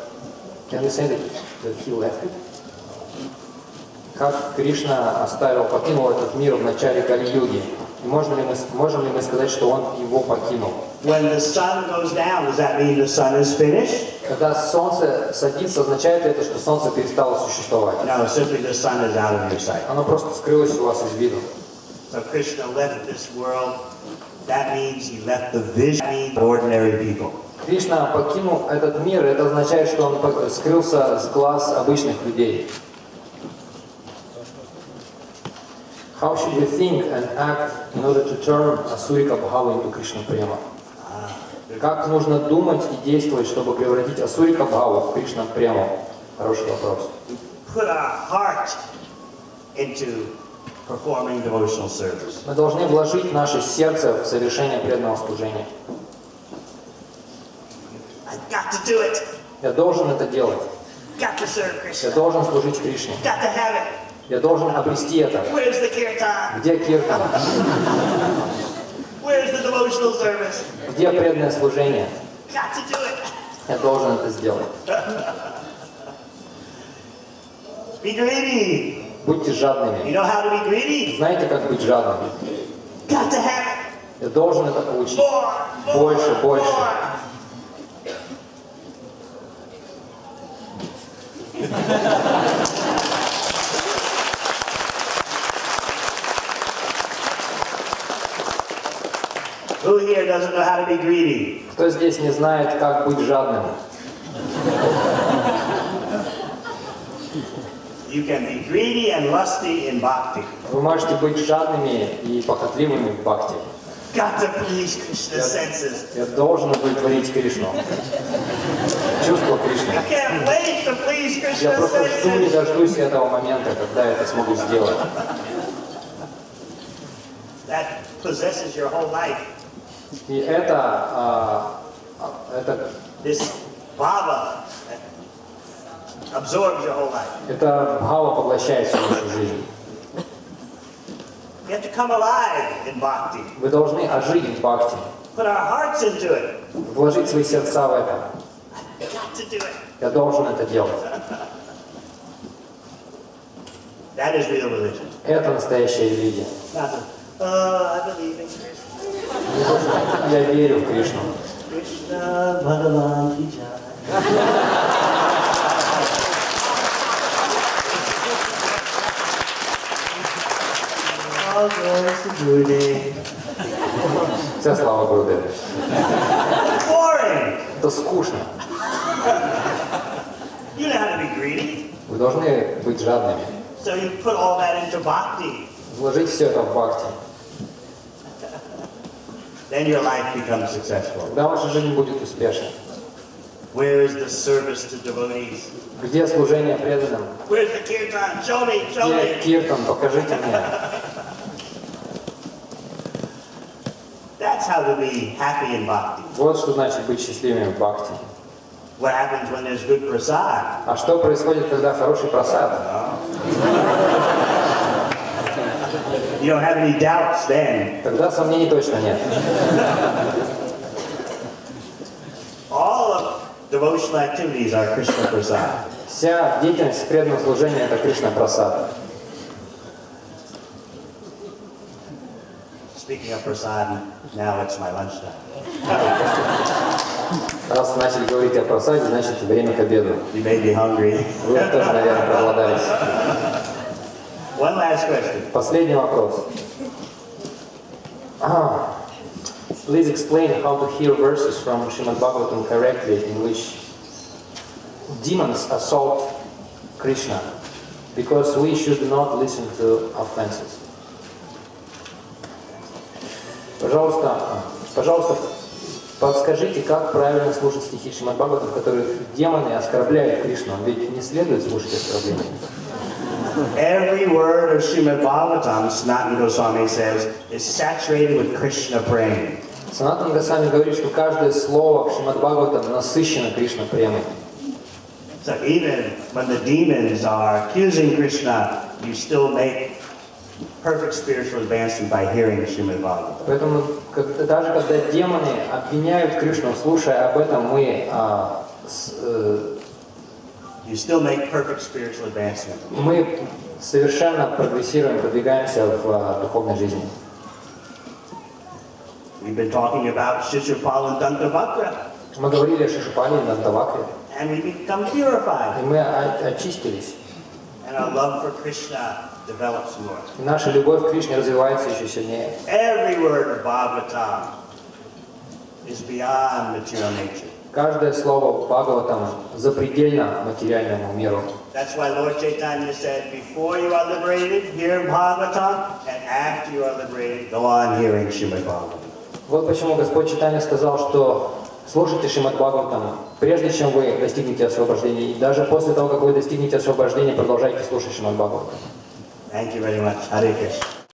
Can we say that he left it? Как Кришна покинул этот мир в начале Кали-юги? И можем ли мы сказать, что он его покинул? When the sun goes down, does that mean the sun is finished? Когда солнце садится, означает ли это, что солнце перестало существовать? No, simply the sun is out of your sight. Оно просто скрылось у вас из виду. So Krishna left this world. That means he left the vision of ordinary people. Кришна покинул этот мир, это означает, что он скрылся с глаз обычных людей. How should we think and act in order to turn Асурика Бхаву into Кришна Према? Как нужно думать и действовать, чтобы превратить Асурика Бхаву в Кришна Прему? Хороший вопрос. Put our heart into performing devotional service. Мы должны вложить наше сердце в совершение преданного служения. I've got to do it. Я должен это делать. Got to serve Я Krishna. должен служить Кришне. Got to have it. Я должен обрести это. Where's the kirtan? Где киртан? Where's the devotional service? Где преданное служение? Got to do it. Я должен это сделать. Be greedy. Будьте You жадными. know how to be greedy? Знаете, как быть жадным? Got to have it. Я должен это получить. More, more, Больше, больше. more. Who here doesn't know how to be greedy? Кто здесь не знает, как быть жадным? You can be greedy and lusty in bhakti. Вы можете быть жадными и похотливыми в бхакти. Got to please Krishna's senses. Я должен удовлетворить Кришну. Чувство Кришны. I can't wait to please Я Krishna's просто жду, не senses. дождусь этого момента, когда я это смогу сделать. That possesses your whole life. И это This bhava absorbs your whole life. бхава поглощает всю нашу жизнь. You have to come alive in bhakti. Вы должны ожить в бхакти, Put our hearts into it. вложить свои сердца в это. Got to do it. Я должен это делать. That is real religion. Это настоящая религия. Not the, I believe in Krishna. Я верю в Кришну. Krishna Bhagavan Ki Jai. All glories to Gurudev. Вся слава Гурудеву. Boring. Это скучно. You know how to be greedy. Вы должны быть жадными. So you put all that into bhakti. Вложить все это в бхакти. Then your life becomes successful. Тогда ваша жизнь будет успешной. Where is the service to devotees? Где служение преданным? Where's the kirtan? Show me, show Где me. киртан? Покажите мне. That's how to be happy in bhakti. Вот что значит быть счастливыми в бхакти. What happens when there's good prasad? А что происходит, когда хороший просад? You don't have any doubts then. Тогда сомнений точно нет. All of devotional activities are Krishna prasad. Вся деятельность преданного служения – это Кришна прасад. Speaking of prasad, now it's my lunchtime. Раз начали говорить о просаде, значит время к обеду. You may be hungry. Вы тоже, наверное, проголодались. One last question. Последний вопрос. Please explain how to hear verses from Srimad Bhagavatam correctly in which demons assault Krishna, because we should not listen to offenses. Пожалуйста, подскажите, как правильно слушать стихи Шримад Бхагаватам, в которых демоны оскорбляют Кришну, ведь не следует слушать оскорбления. Every word of Srimad Bhagavatam, Sanatana Goswami says, is saturated with Krishna prema. Санатана Госвами говорит, что каждое слово в Шримад Бхагаватам насыщено Кришна премой. So even when the demons are accusing Krishna, you still make perfect spiritual advancement by hearing Srimad Bhagavatam. Поэтому даже когда демоны обвиняют Кришну, слушая об этом, You still make perfect spiritual advancement. мы совершенно прогрессируем, продвигаемся в духовной жизни. We've been talking about Shishupal and Dantavakra, Мы говорили о Шишупале и Дантавакре, and we become purified, и мы очистились. and our love for Krishna develops more. И наша любовь к Кришне развивается еще сильнее. Every word of Bhagavatam is beyond material nature. Каждое слово Бхагаватам запредельно материальному миру. That's why Lord Chaitanya said, before you are liberated, hear Bhagavatam, and after you are liberated, go on hearing Srimad Bhagavatam. Вот почему Господь Чайтанья сказал, что слушайте Шримад Бхагаватам, прежде чем вы достигнете освобождения, и даже после того, как вы достигнете освобождения, продолжайте слушать Шримад Бхагаватам. Thank you very much. Hare Krishna.